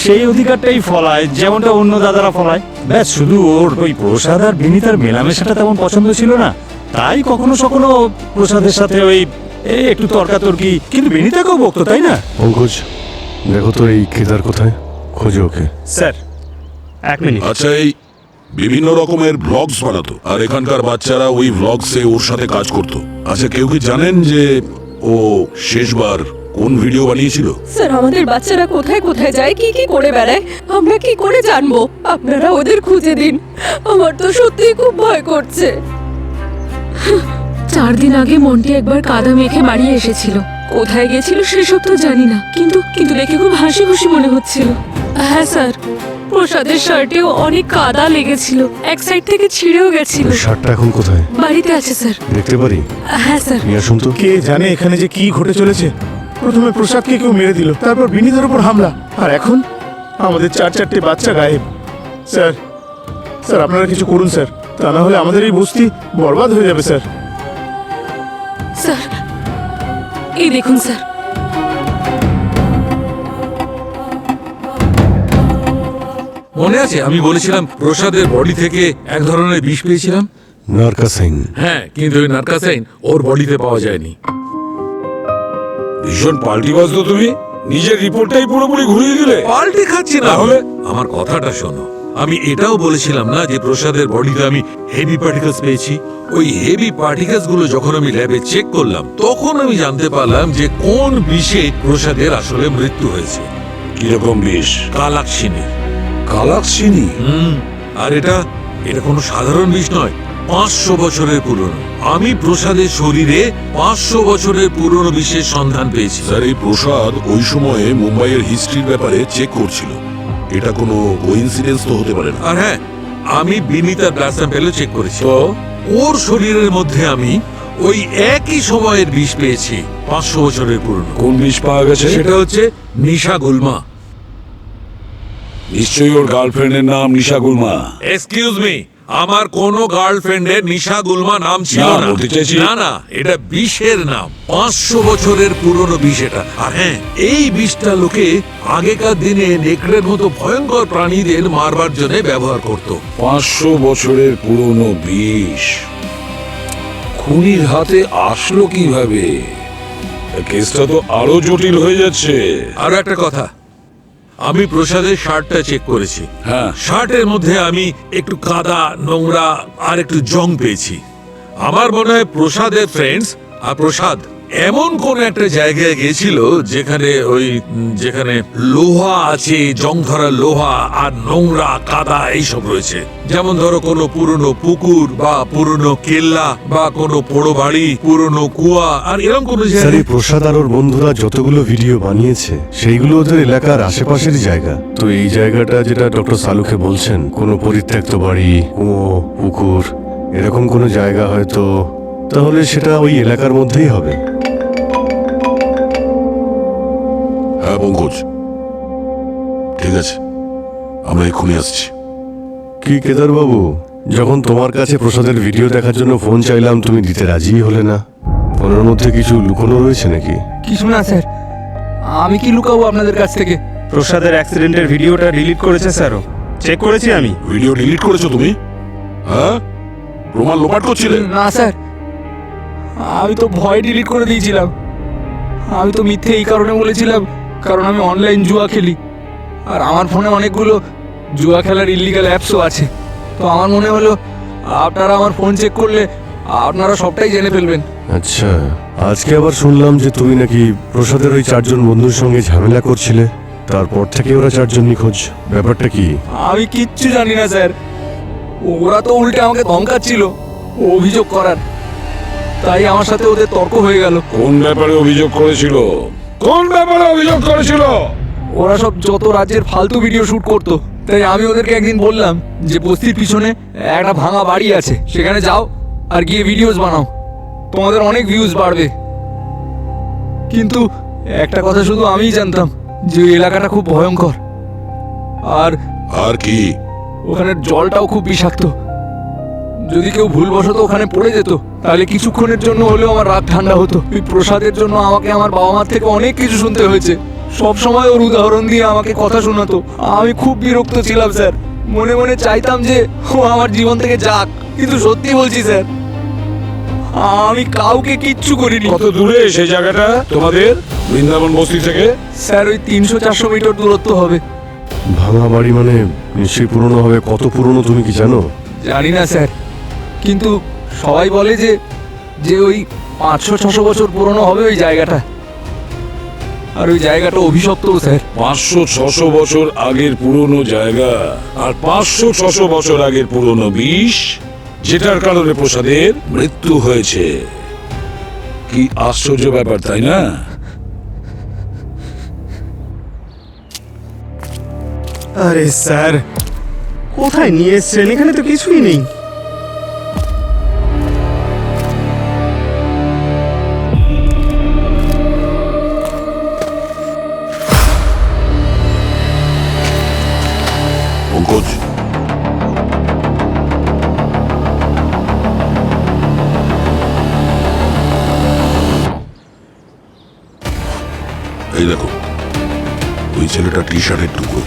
সেই অধিকারটাই ফলায় যেমনটা অন্য দাদারা ফলায়। ব্যাস, শুধু ওর ওই প্রসাদ আর বিনিতার মেলামেশাটা তেমন পছন্দ ছিল না, তাই কখনো কখনো প্রসাদের সাথে ওই একটু তর্কাতর্কি, কিন্তু বিনিতাকেও বকতো, তাই না? পঙ্কজ, দেখো তো এই কেদার কোথায়, খোঁজো ওকে। Sir 1 minute. আচ্ছা, এই বিভিন্ন রকমের ব্লগস বানাতো আর এখানকার বাচ্চারা ওই ব্লগসে ওর সাথে কাজ করতো। আচ্ছা, কেউ কি জানেন যে ও শেষবার কোন ভিডিও বানিয়েছিল? স্যার, আমাদের বাচ্চারা কোথায় কোথায় যায়, কি কি করে বেড়ায়, আমরা কি করে জানবো? আপনারা ওদের খুঁজে দিন, আমার তো সত্যিই খুব ভয় করছে। 4 দিন আগে মন্টি একবার কাদা মেখে বাড়ি এসেছিল। কোথায় গেছিল সেসব তো জানি না, কিন্তু কিন্তু দেখে খুব হাসি খুশি মনে হচ্ছিল। হ্যাঁ স্যার, প্রসাদের শার্টেও অনেক কাদা লেগেছিল, এক সাইড থেকে ছিঁড়েও গেছিল। শার্টটা এখন কোথায়? বাড়িতে আছে স্যার। দেখতে পারি? হ্যাঁ স্যার। নিয়ে আসুন তো। কে জানে এখানে যে কি ঘটে চলেছে। প্রথমে প্রসাদকে কেউ মেরে দিল, তারপর বিনীতের উপর হামলা, আর এখন আমাদের 4-4টে বাচ্চা গায়েব। স্যার স্যার আপনারা কিছু করুন স্যার, তা না হলে আমাদের এই বস্তি বরবাদ হয়ে যাবে স্যার। স্যার এই দেখুন স্যার, মনে আছে আমি বলেছিলাম প্রসাদের বডি থেকে এক ধরনের বিষ পেয়েছিলাম? নার্কাসাইন। হ্যাঁ, কিন্তু ওই নার্কাসাইন ওর বডিতে পাওয়া যায়নি। ভীষণ পাল্টিবাজ তো তুমি, নিজের রিপোর্টটাই পুরোপুরি ঘুরিয়ে দিলে। পাল্টে খাচ্ছি না, তাহলে? আমার কথাটা শোনো। আমি এটাও বলেছিলাম না যে প্রসাদের বডিতে আমি হেভি পার্টিকেলস পেয়েছি? ওই হেভি পার্টিকেলস গুলো যখন আমি ল্যাবে চেক করলাম, তখন আমি জানতে পারলাম যে কোন বিষে প্রসাদের আসলে মৃত্যু হয়েছে। কিরকম বিষ? কালাক্সিনি। কালাক্সিনি? আর এটা কোনো সাধারণ বিষ নয়, 500 বছরের পুরনো। আমি প্রসাদের শরীরে 500 বছরের পুরনো বিষের সন্ধান পেয়েছি। স্যার, এই প্রসাদ ওই সময়ে মুম্বাইয়ের হিস্ট্রির ব্যাপারে চেক করছিল। এটা কোনো কোইন্সিডেন্স তো হতে পারে না। আর হ্যাঁ, আমি বিনীতার ব্লাড স্যাম্পেলও চেক করেছি। ওর শরীরের মধ্যে আমি ওই একই সময়ের বিষ পেয়েছি, 500 বছরের পুরনো। কোন বিষ পাওয়া গেছে? সেটা হচ্ছে নিশা গুলমা। নিশ্চয়ই ওর গার্লফ্রেন্ডের নাম নিশা গুলমা। এক্সকিউজ মি, আমার কোনো গার্লফ্রেন্ডের নিশা গুলমা নাম ছিল না, না। বলতে চাইছি- না, এটা বিষের নাম, 500 বছরের পুরনো বিষ এটা। আর হ্যাঁ, এই বিষটা লোকে আগেকার দিনে নেকড়ের মতো ভয়ঙ্কর প্রাণীদের মারবার জন্য ব্যবহার করত। 500 বছরের পুরনো বিষ খুনির হাতে আসলো কিভাবে? কেসটা তো আরো জটিল হয়ে যাচ্ছে। আর একটা কথা, আমি প্রসাদের শার্টটা চেক করেছি। হ্যাঁ, শার্টের মধ্যে আমি একটু কাদা, নোংরা আর একটু জং পেয়েছি। আমার মনে হয় প্রসাদের ফ্রেন্ডস আর প্রসাদ এমন কোন একটা জায়গায় গেছিল যেখানে লোহা আছে, জং ধরা লোহা আর নোংরা কাদা এইসব রয়েছে। যেমন ধরো কোনো পুরনো পুকুর বা পুরনো কেল্লা বা কোনো পোড়ো বাড়ি, পুরনো কুয়া, আর এরকম কোনো স্যার, জায়গা। এই প্রসাদ আর ওর বন্ধুরা যতগুলো ভিডিও বানিয়েছে সেইগুলো ওদের এলাকার আশেপাশের জায়গা। তো এই জায়গাটা যেটা ডক্টর সালুকে বলছেন, কোনো পরিত্যক্ত বাড়ি, কুয়ো, পুকুর, এরকম কোনো জায়গা হয়তো, তাহলে সেটা ওই এলাকার মধ্যেই হবে। হ্যাঁ পঙ্কজ, ঠিক আছে, আমরা এক্ষুনি আসছি। কি কেদার বাবু, যখন তোমার কাছে প্রসাদের ভিডিও দেখার জন্য ফোন চাইলাম তুমি দিতে রাজি হলে না। ফোনের মধ্যে কিছু লুকোনো রয়েছে নাকি? কিছু না স্যার, আমি কি লুকাবো আপনাদের কাছ থেকে? প্রসাদের অ্যাক্সিডেন্টের ভিডিওটা ডিলিট করেছে স্যারও, চেক করেছি আমি। ভিডিও ডিলিট করেছো তুমি? হ্যাঁ, প্রমাণ লোপাট করছিলে? না স্যার, আমি তো ভয় ডিলিট করে দিয়েছিলাম। আমি তো মিথ্যে এই কারণে বলেছিলাম কারণ আমি অনলাইন জুয়া খেলি, আর আমার ফোনে অনেকগুলো জুয়া খেলার ইল্লিগাল অ্যাপসও আছে। তো আমার মনে হলো আপনারা আমার ফোন চেক করলে আপনারা সবটাই জেনে ফেলবেন। আচ্ছা, আজকে আবার শুনলাম যে তুমি নাকি প্রসাদের ওই 4 জন বন্ধুর সঙ্গে ঝামেলা করছিলে, তারপর থেকে ওরা 4 জন নিখোঁজ। ব্যাপারটা কি? আমি কিচ্ছু জানি না স্যার, ওরা তো উল্টে আমাকে ধমকাচ্ছিল অভিযোগ করার, তাই আমার সাথে ওদের তর্ক হয়ে গেল। কোন ব্যাপারে অভিযোগ করেছিল? কোন ব্যাপারে অভিযোগ করেছিল? ওরা সব যত রাজ্যের ফালতু ভিডিও শুট করতো, তাই আমি ওদেরকে একদিন বললাম যে বস্তির পিছনে একটা ভাঙা বাড়ি আছে, সেখানে যাও আর গিয়ে ভিডিওস বানাও, তোমাদের অনেক ভিউজ বাড়বে। কিন্তু একটা কথা শুধু আমিই জানতাম, যে ওই এলাকাটা খুব ভয়ঙ্কর, আর কি ওখানে জলটাও খুব বিষাক্ত। যদি কেউ ভুলবশত ওখানে পড়ে যেত, তাহলে কিছুক্ষণের জন্য হলেও আমার রাগ ঠান্ডা হতো। এই প্রসাদের জন্য আমাকে আমার বাবা মার থেকে অনেক কিছু শুনতে হয়েছে। সব সময় ওর উদাহরণ দিয়ে আমাকে কথা শোনাতো। আমি খুব বিরক্ত ছিলাম স্যার, মনে মনে চাইতাম যে ও আমার জীবন থেকে যাক। কিন্তু সত্যি বলছি স্যার, আমি কাউকে কিচ্ছু করিনি। কত দূরে সেই জায়গাটা তোমাদের বৃন্দাবন বস্তি থেকে? স্যার ওই 300-400 মিটার দূরত্ব হবে। ভাঙা বাড়ি মানে নিশ্চয়ই পুরনো হবে। কত পুরনো তুমি কি জানো? জানি না স্যার, কিন্তু সবাই বলে যে ওই 500-600 বছর পুরনো হবে ওই জায়গাটা। আর ওই জায়গাটা অভিশপ্ত স্যার। 500-600 বছর আগের পুরনো জায়গা, আর 500-600 বছর আগের পুরনো বিষ, যেটার কারণে প্রসাদের মৃত্যু হয়েছে। কি আশ্চর্য ব্যাপার, তাই না? আরে স্যার, কোথায় নিয়ে এসছেন? এখানে তো কিছুই নেই। পঙ্কজ, এই দেখো, ওই ছেলেটা টি শার্টের টুকরো।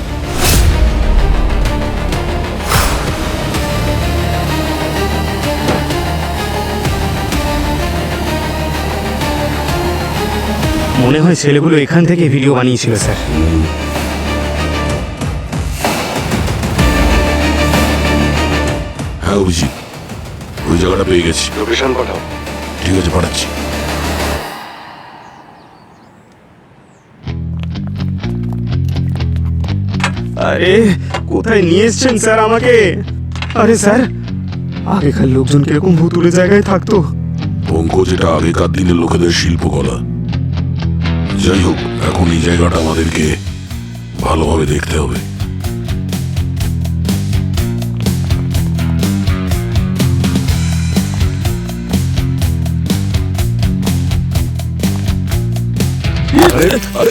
মনে হয় ছেলেগুলো এখান থেকে ভিডিও বানিয়েছিল স্যার। হ্যাঁ অভিজিৎ, ওই জায়গাটা পেয়ে গেছি। লোকেশন পাঠাও। ঠিক আছে, পাঠাচ্ছি। আরে কোথায় নিয়ে এসছেন স্যার আমাকে? আরে স্যার, আগেকার লোকজন কিরকম ভুতুড়ে জায়গায় থাকতো। পঙ্কজ, এটা আগেকার দিনের লোকেদের শিল্পকলা। যাই হোক, এখন এই জায়গাটা আমাদেরকে ভালোভাবে দেখতে হবে।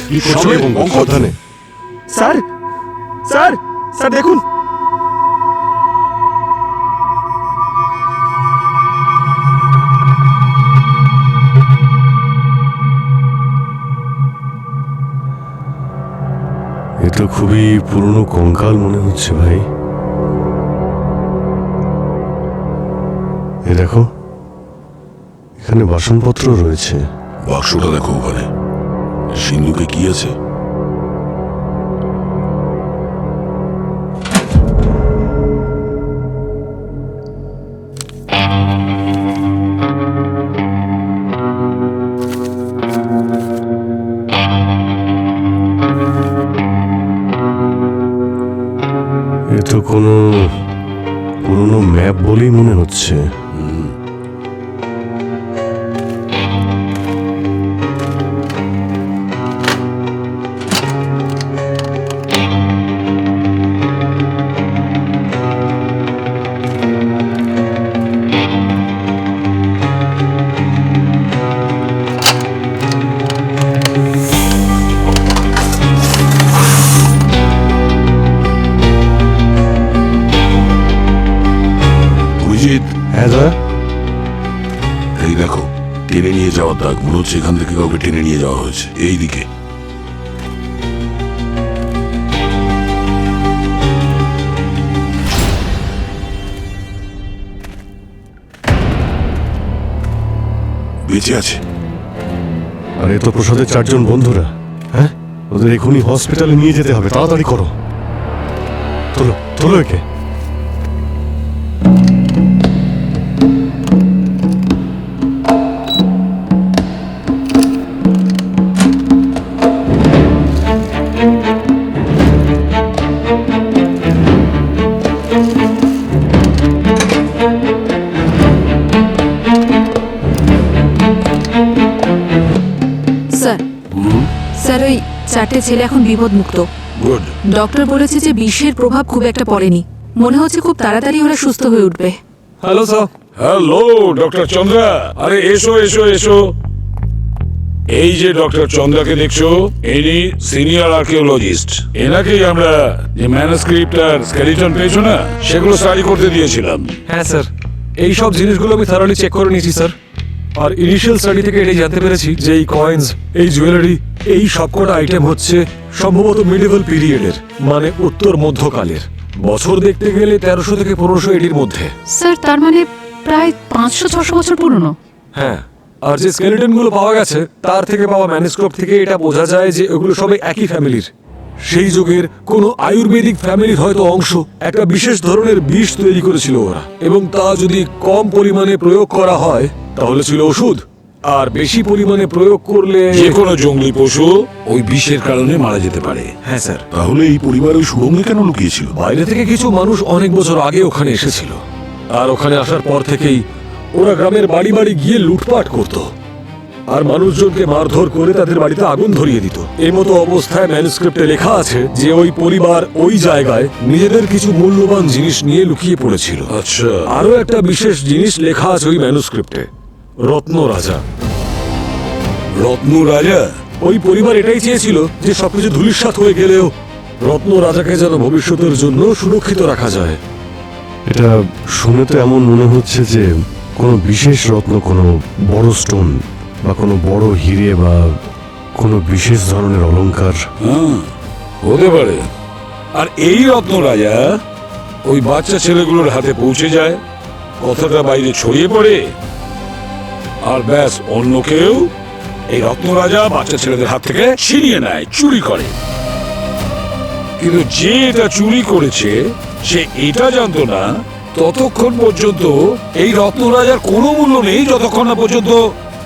কি করছো পঙ্কজ? সাবধানে। স্যার স্যার স্যার দেখুন, এ তো খুবই পুরনো কঙ্কাল মনে হচ্ছে ভাই। এ দেখো, এখানে বাসনপত্র রয়েছে। বাক্সটা দেখো, ওখানে সিন্ধুকে কি আছে? এ তো কোনো পুরনো ম্যাপ বলেই মনে হচ্ছে। এই দেখো, টেনে নিয়ে যাওয়ার দাগ। মনে হচ্ছে এখান থেকে কাউকে টেনে নিয়ে যাওয়া হয়েছে। এই দিকে বেঁচে আছে। আর এ তো প্রসাদের 4 জন বন্ধুরা। হ্যাঁ, ওদের এখনই হসপিটালে নিয়ে যেতে হবে। তাড়াতাড়ি করো, তোলো তোলো একে। 4টে ছেলে এখন বিপদমুক্ত। গুড। ডক্টর বলেছে যে বিষের প্রভাব খুব একটা পড়েনি। মনে হচ্ছে খুব তাড়াতাড়ি ওরা সুস্থ হয়ে উঠবে। Hello sir. Hello doctor Chandra, আরে এসো এসো এসো। এই যে ডক্টর চন্দ্রাকে দেখছো, ইনি সিনিয়র আর্কিওলজিস্ট। এনাকেই আমরা যে ম্যানুস্ক্রিপ্ট আর স্কেলিটন পেয়েছো না, সেগুলো স্টাডি করতে দিয়েছিলাম। হ্যাঁ স্যার, এই সব জিনিসগুলো আমি থারলি চেক করে নিয়েছি স্যার। আর ইনিশিয়াল স্টাডি থেকে এটাই জানতে পেরেছি যে এই কয়েন্স, এই জুয়েলারি, এই সবকটা আইটেম হচ্ছে সম্ভবত মিডিভেল পিরিয়ডের, মানে উত্তর মধ্যকালের। বছর দেখতে গেলে 1300 থেকে 1500 এডির মধ্যে। স্যার তার মানে প্রায় 500-600 বছর পুরনো। হ্যাঁ, আর যে স্কেলেটন গুলো পাওয়া গেছে তার থেকে পাওয়া ম্যানুস্ক্রিপ্ট থেকে এটা বোঝা যায় যে এগুলো সবাই একই ফ্যামিলির। সেই যুগের কোনো আয়ুর্বেদিক ফ্যামিলির হয়তো অংশ একটা বিশেষ ধরনের বিষ তৈরি করেছিল ওরা, এবং তা যদি কম পরিমাণে প্রয়োগ করা হয় তাহলে ছিল ওষুধ, আর বেশি পরিমাণে প্রয়োগ করলে যে কোনো জঙ্গলি পশু ওই বিষের কারণে মারা যেতে পারে। হ্যাঁ স্যার। তাহলে এই পরিবার ওই সুড়ঙ্গে কেন লুকিয়েছিল? বাইরে থেকে কিছু মানুষ অনেক বছর আগে ওখানে এসেছিল, আর ওখানে আসার পর থেকেই ওরা গ্রামের বাড়ি বাড়ি গিয়ে লুটপাট করত আর মানুষজনকে মারধর করে তাদের বাড়িতে আগুন ধরিয়ে দিত। এই মতো অবস্থায় ম্যানুস্ক্রিপ্টে লেখা আছে যে ওই পরিবার ওই জায়গায় নিজেদের কিছু মূল্যবান জিনিস নিয়ে লুকিয়ে পড়েছিল। আচ্ছা। আরো একটা বিশেষ জিনিস লেখা আছে ওই ম্যানুস্ক্রিপ্টে, রত্ন রাজা। রত্ন রাজা? ওই পরিবার এটাই চেয়েছিল যে সবকিছু ধূলিসাৎ হয়ে গেলেও রত্ন রাজাকে যেন ভবিষ্যতের জন্য সুরক্ষিত রাখা যায়। এটা শুনে তো এমন মনে হচ্ছে যে কোনো বিশেষ রত্ন, কোনো বড় স্টোন বা কোনো বড় হিরে বা কোনো বিশেষ ধরনের অলংকার। হ্যাঁ, হতে পারে। আর এই রত্ন রাজা ওই বাচ্চা ছেলেগুলোর হাতে পৌঁছে যায়, কথাটা বাইরে ছড়িয়ে পড়ে, আর ব্যাস অন্য কেউ এই রত্ন রাজা বাচ্চা ছেলেদের হাত থেকে ছিনিয়ে নেয়, চুরি করে। কিন্তু যে এটা চুরি করেছে সে এটা জানতো না ততক্ষণ পর্যন্ত এই রত্ন রাজার কোনো মূল্য নেই, যতক্ষণ না পর্যন্ত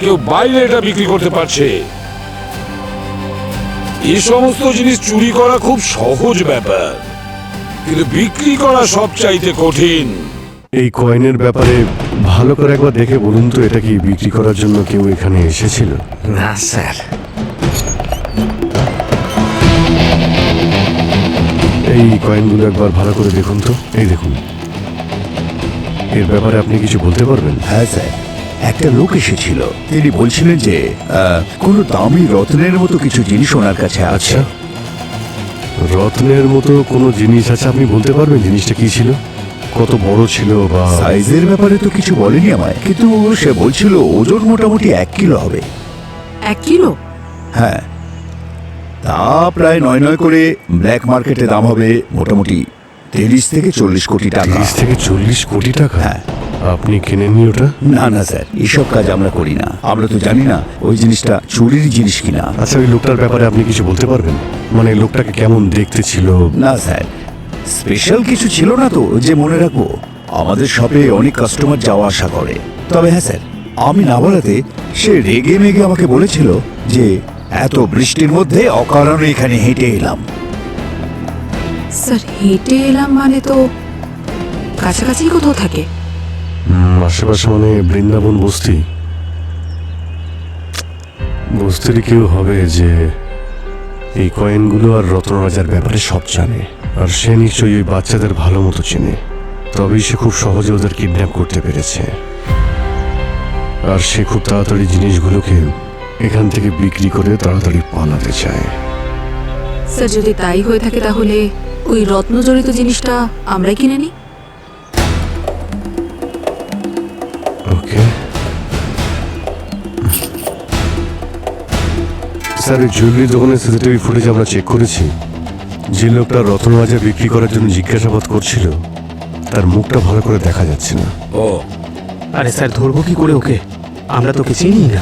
কেউ বাইরে এটা বিক্রি করতে পারছে। এই সমস্ত জিনিস চুরি করা খুব সহজ ব্যাপার, কিন্তু বিক্রি করা সবচাইতে কঠিন। এই কয়েনের ব্যাপারে ভালো করে একবার দেখে বলুন তো, এটা কি বিক্রি করার জন্য কেউ এখানে এসেছিল? না স্যার। এই কয়েনগুলো একবার ভালো করে দেখুন তো। এই দেখুন, এর ব্যাপারে আপনি কিছু বলতে পারবেন? হ্যাঁ স্যার, একটা লোক এসেছিল। তিনি বলছিলেন যে কোনো দামি রত্নের মতো কিছু জিনিস ওনার কাছে আছে। রত্নের মতো কোনো জিনিস আছে? আপনি বলতে পারবেন জিনিসটা কি ছিল, কত বড় ছিল বা? সাইজের ব্যাপারে তো কিছু বলেনি আমায়, কিন্তু সে বলছিল ওজন মোটামুটি 1 কিলো হবে। 1 কিলো? হ্যাঁ, তা প্রায় 9 করে ব্ল্যাক মার্কেটে দাম হবে মোটামুটি 30 থেকে 40 কোটি টাকা। 30 থেকে 40 কোটি টাকা? হ্যাঁ। আপনি কিনেননি ওটা? না না স্যার, এসব কাজ আমরা করি না। আমরা তো জানি না ওই জিনিসটা চুরির জিনিস কিনা। আচ্ছা, ওই লোকটার ব্যাপারে আপনি কিছু বলতে পারবেন? মানে লোকটাকে কেমন দেখতে ছিল? না স্যার, স্পেশাল কিছু ছিল না তো যে মনে রাখবো। আমাদের শপে অনেক কাস্টমার যাওয়া আসা করে। তবে হ্যাঁ স্যার, আমি না বলাতে সে রেগে মেগে আমাকে বলেছিল যে এত বৃষ্টির মধ্যে অকারণে এখানে হেঁটে এলাম। স্যার হেঁটে এলাম মানে তো কাছাকাছি কোথাও থাকে? আশেপাশে মানে বৃন্দাবন বস্তি। বস্তির কেউ হবে যে এই কয়েনগুলো আর রত্নরাজার ব্যাপারে সব জানে, আর সে নিশ্চয়ই ওই বাচ্চাদের ভালো মতো চেনে। তবেই সে খুব সহজে ওদের কিডন্যাপ করতে পেরেছে, আর সে খুব তাড়াতাড়ি জিনিসগুলোকে এখান থেকে বিক্রি করে তাড়াতাড়ি পালাতে চায়। স্যার যদি তাই হয়ে থাকে তাহলে ওই রত্ন জড়িত জিনিসটা আমরাই কিনে নিই। ওকে স্যার, এই জুয়েলারি দোকানের সিসিটিভি ফুটেজ আমরা চেক করেছি। যে লোকটা রত্নরাজা বিক্রি করার জন্য জিজ্ঞাসাবাদ করছিল তার মুখটা ভালো করে দেখা যাচ্ছে না। ও আরে স্যার, ধরবো কি করে ওকে? আমরা তোকে চিনি না।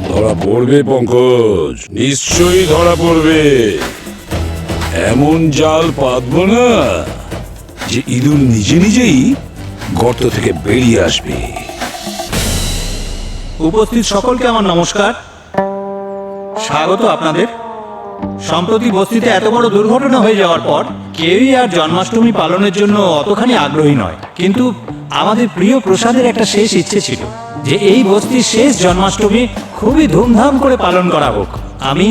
ধরা পড়বে পঙ্কজ, নিশ্চয়ই ধরা পড়বে। এমন জাল পাতবো না যে ইঁদুর নিজে নিজেই গর্ত থেকে বেরিয়ে আসবে। উপস্থিত সকলকে আমার নমস্কার, স্বাগত আপনাদের। সম্প্রতি বস্তিতে এত বড় দুর্ঘটনা হয়ে যাওয়ার পর কেউই আর জন্মাষ্টমী পালনের জন্য অতখানি আগ্রহী নয়, কিন্তু আমাদের প্রিয় প্রসাদের একটা শেষ ইচ্ছে ছিল যে এই বস্তির শেষ জন্মাষ্টমী খুবই ধুমধাম করে পালন করা হোক। আমি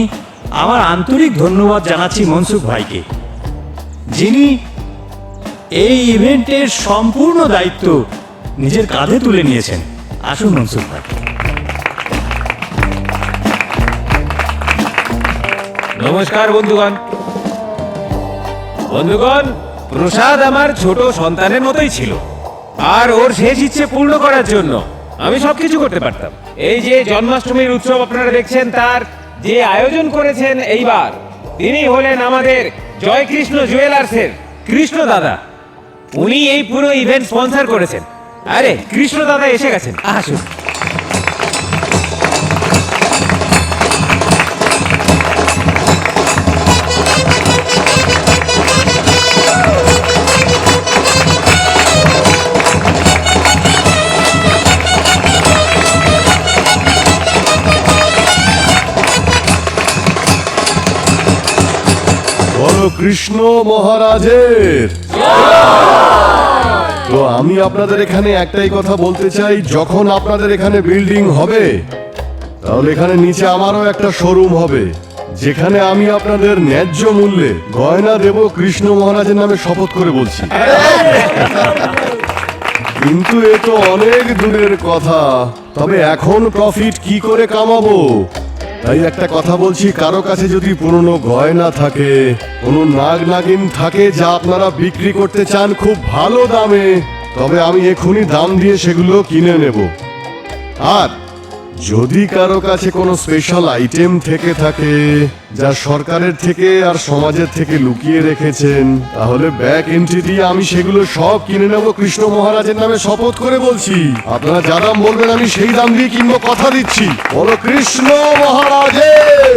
আমার আন্তরিক ধন্যবাদ জানাচ্ছি মনসুখ ভাইকে, যিনি এই ইভেন্টের সম্পূর্ণ দায়িত্ব নিজের কাঁধে তুলে নিয়েছেন। আসুন মনসুখ ভাই। নমস্কার বন্ধুগণ। প্রসাদ আমার ছোট সন্তানের মতোই ছিল, আর ওর শেষ ইচ্ছে পূর্ণ করার জন্য আমি সবকিছু করতে পারতাম। এই যে জন্মাষ্টমীর উৎসব আপনারা দেখছেন, তার যে আয়োজন করেছেন এইবার, তিনি হলেন আমাদের জয়কৃষ্ণ জুয়েলার্সের কৃষ্ণ দাদা। উনি এই পুরো ইভেন্ট স্পন্সর করেছেন। আরে কৃষ্ণ দাদা এসে গেছেন, আসুন। বলো কৃষ্ণ মহারাজের। তো আমি আপনাদের এখানে একটাই কথা বলতে চাই, যখন আপনাদের এখানে বিল্ডিং হবে, তাহলে এখানে নিচে আমারও একটা শোরুম হবে, যেখানে আমি আপনাদের ন্যায্য মূল্যে গয়না দেব। কৃষ্ণ মহারাজের নামে শপথ করে বলছি। কিন্তু এ তো অনেক দূরের কথা। তবে এখন প্রফিট কি করে কামাবো, তাই একটা কথা বলছি, কারো কাছে যদি পুরনো গয়না থাকে, কোনো নাগ নাগিন থাকে যা আপনারা বিক্রি করতে চান খুব ভালো দামে, তবে আমি এখনই দাম দিয়ে সেগুলো কিনে নেব। আর যদি কারো কাছে কোনো স্পেশাল আইটেম থেকে থাকে যা সরকারের থেকে আর সমাজের থেকে লুকিয়ে রেখেছেন, তাহলে ব্যাক এন্ট্রি দিয়ে আমি সেগুলো সব কিনে নেব। কৃষ্ণ মহারাজের নামে শপথ করে বলছি, আপনারা যা দাম বলবেন আমি সেই দাম দিয়ে কিনবো, কথা দিচ্ছি। বলো কৃষ্ণ মহারাজের।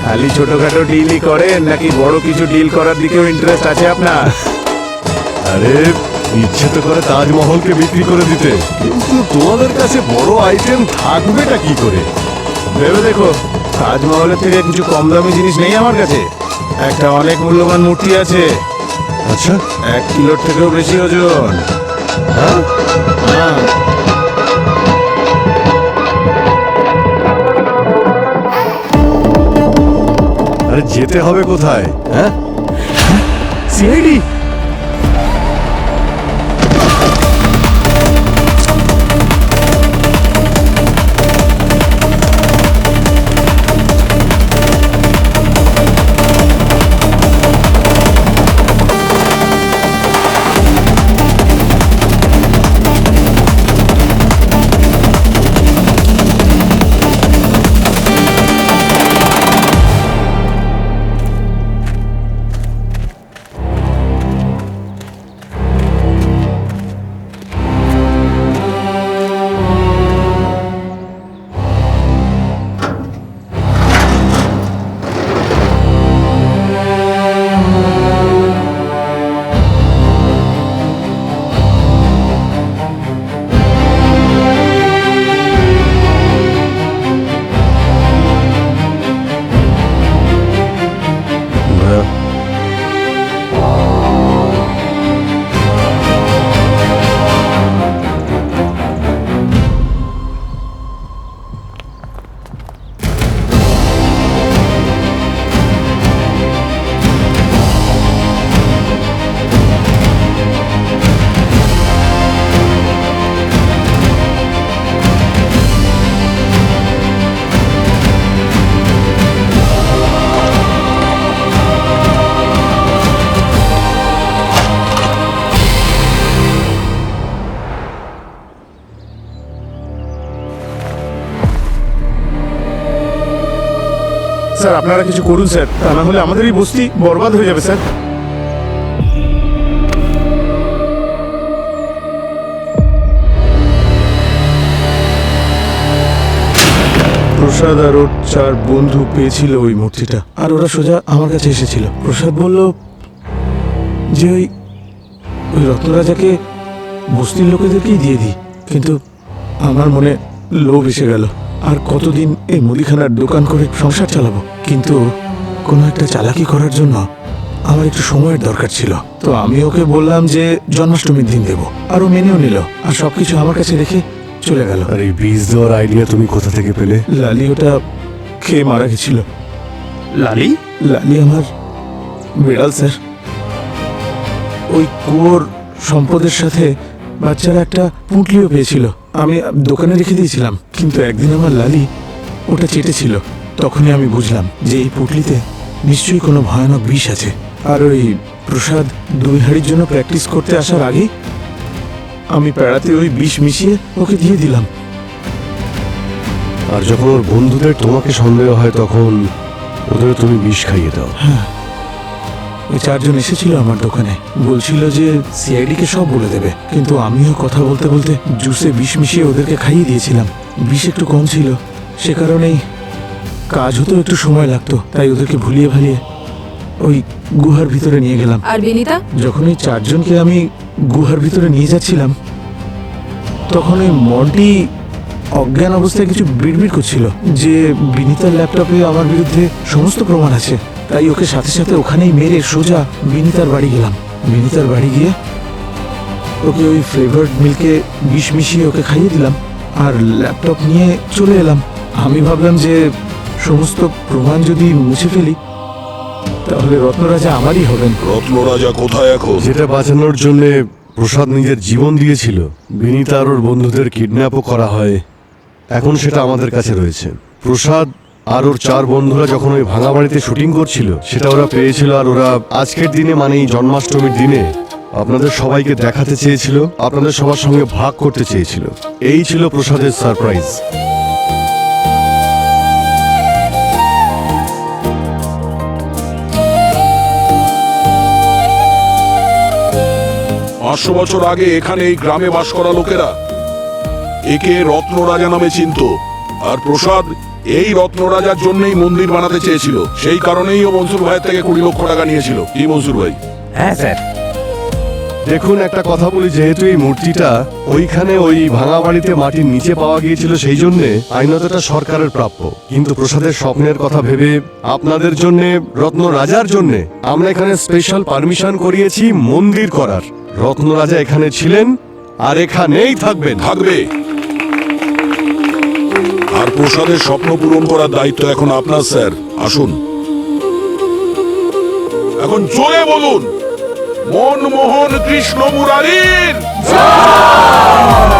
খালি ছোটখাটো ডিলই করেন নাকি বড় কিছু ডিল করার দিকেও ইন্টারেস্ট আছে আপনার? আরে ইচ্ছে তো করে তাজমহলকে বিক্রি করে দিতে, কিন্তু তোমাদের কাছে বড় আইটেম থাকবেটা কি করে? ভেবে দেখো, তাজমহলের থেকে কিছু কম দামি জিনিস নেই আমার কাছে। একটা অনেক মূল্যবান মূর্তি আছে। আচ্ছা, 1 কিলোর থেকেও বেশি ওজন। হ্যাঁ, আরে যেতে হবে কোথায়? হ্যাঁ, সিআইডি। স্যার আপনারা কিছু করুন স্যার, তা না হলে আমাদের এই বস্তি বরবাদ হয়ে যাবে স্যার। প্রসাদ আর ওর 4 বন্ধু পেয়েছিল ওই মূর্তিটা, আর ওরা সোজা আমার কাছে এসেছিল। প্রসাদ বলল যে ওই রত্নরাজাকে বস্তির লোকেদেরকেই দিয়ে দিই, কিন্তু আমার মনে লোভ এসে গেল। আর কতদিন এই মুদিখানার দোকান করে সংসার চালাবো, কিন্তু কোনো একটা চালাকি করার জন্য আমার একটু সময়ের দরকার ছিল। তো আমি ওকে বললাম যে জন্মাষ্টমীর দিন দেবো, আর ও মেনেও নিল, আর সবকিছু আমার কাছে রেখে চলে গেল। আর এই বীজ দেওয়ার আইডিয়া তুমি কোথা থেকে পেলে? লালি ওটা খেয়ে মারা গেছিল। লালি? লালি আমার বিড়াল স্যার। ওই কুয়োর সম্পদের সাথে বাচ্চারা একটা পুঁটলিও পেয়েছিল, আমি দোকানে রেখে দিয়েছিলাম, কিন্তু একদিন আমার লালি ওটা চেটেছিল। তখনই আমি বুঝলাম যে এই পুঁটলিতে নিশ্চয়ই কোনো ভয়ানক বিষ আছে। আর ওই প্রসাদ 2 হাঁড়ির জন্য প্র্যাকটিস করতে আসার আগেই আমি পেড়াতে ওই বিষ মিশিয়ে ওকে দিয়ে দিলাম। আর যখন ওর বন্ধুদের তোমাকে সন্দেহ হয় তখন ওদের তুমি বিষ খাইয়ে দাও? হ্যাঁ, ওই 4 জন এসেছিল আমার দোকানে, বলছিল যে সিআইডি কে সব বলে দেবে, কিন্তু আমিও কথা বলতে বলতে জুসে বিষ মিশিয়ে ওদেরকে খাইয়ে দিয়েছিলাম। বিষ একটু কম ছিল, সে কারণেই কাজ হতো একটু সময় লাগতো, তাই ওদেরকে ভুলিয়ে ভালিয়ে ওই গুহার ভিতরে নিয়ে গেলাম। আর বিনিতা? যখন ওই 4 জনকে আমি গুহার ভিতরে নিয়ে যাচ্ছিলাম, তখন ওই মন্টি অজ্ঞান অবস্থায় কিছু বিড়বিড় করছিল যে বিনিতার ল্যাপটপে আমার বিরুদ্ধে সমস্ত প্রমাণ আছে। তাই ওকে সাথে সাথে ওখানেই মেরে সোজা বিনিতার বাড়ি গেলাম। বিনিতার বাড়ি গিয়ে ওকে ওই ফ্লেভার্ড মিল্কে বিষ মিশিয়ে ওকে খাইয়ে দিলাম, আর ল্যাপটপ নিয়ে চলে এলাম। আমি ভাবলাম যে সমস্ত প্রমাণ যদি মুছে ফেলি তাহলে রত্নরাজা আমারই হবেন। রত্নরাজা কোথায় এখন? যেটা বাঁচানোর জন্য প্রসাদ নিজের জীবন দিয়েছিল, বিনীতা আর ওর বন্ধুদের কিডন্যাপও করা হয়, এখন সেটা আমাদের কাছে রয়েছে। প্রসাদ আর ওর 4 বন্ধুরা যখন ওই ভাঙা বাড়িতে শুটিং করছিল সেটা ওরা পেয়েছিল, আর ওরা আজকের দিনে মানে এই জন্মাষ্টমীর দিনে আপনাদের সবাইকে দেখাতে চেয়েছিল, আপনাদের সবার সঙ্গে ভাগ করতে চেয়েছিল। এই ছিল প্রসাদের সারপ্রাইজ। 500 বছর আগে এখানে এই গ্রামে বাস করা লোকেরা একে রত্নরাজা নামে চিনত, আর প্রসাদ এই রত্নরাজার জন্যই মন্দির বানাতে চেয়েছিল। সেই কারণেই ও মনসুর ভাইয়ের থেকে 20 লক্ষ টাকা নিয়েছিল। কি মনসুর ভাই? হ্যাঁ স্যার। দেখুন একটা কথা বলি, যেহেতু এই মূর্তিটা ওইখানে ওই ভাঙা বাড়িতে মাটির নিচে পাওয়া গিয়েছিল, সেই জন্য আইনতটা সরকারের প্রাপ্য, কিন্তু প্রসাদের স্বপ্নের কথা ভেবে আপনাদের জন্য, রত্নরাজার জন্য আমরা এখানে স্পেশাল পারমিশন করিয়েছি মন্দির করার। রত্নরাজা এখানে ছিলেন আর এখানেই থাকবেন। থাকবে। আর প্রসাদের স্বপ্ন পূরণ করার দায়িত্ব এখন আপনার স্যার। আসুন এখন জোরে বলুন, মনমোহন কৃষ্ণ মুরারির জয়।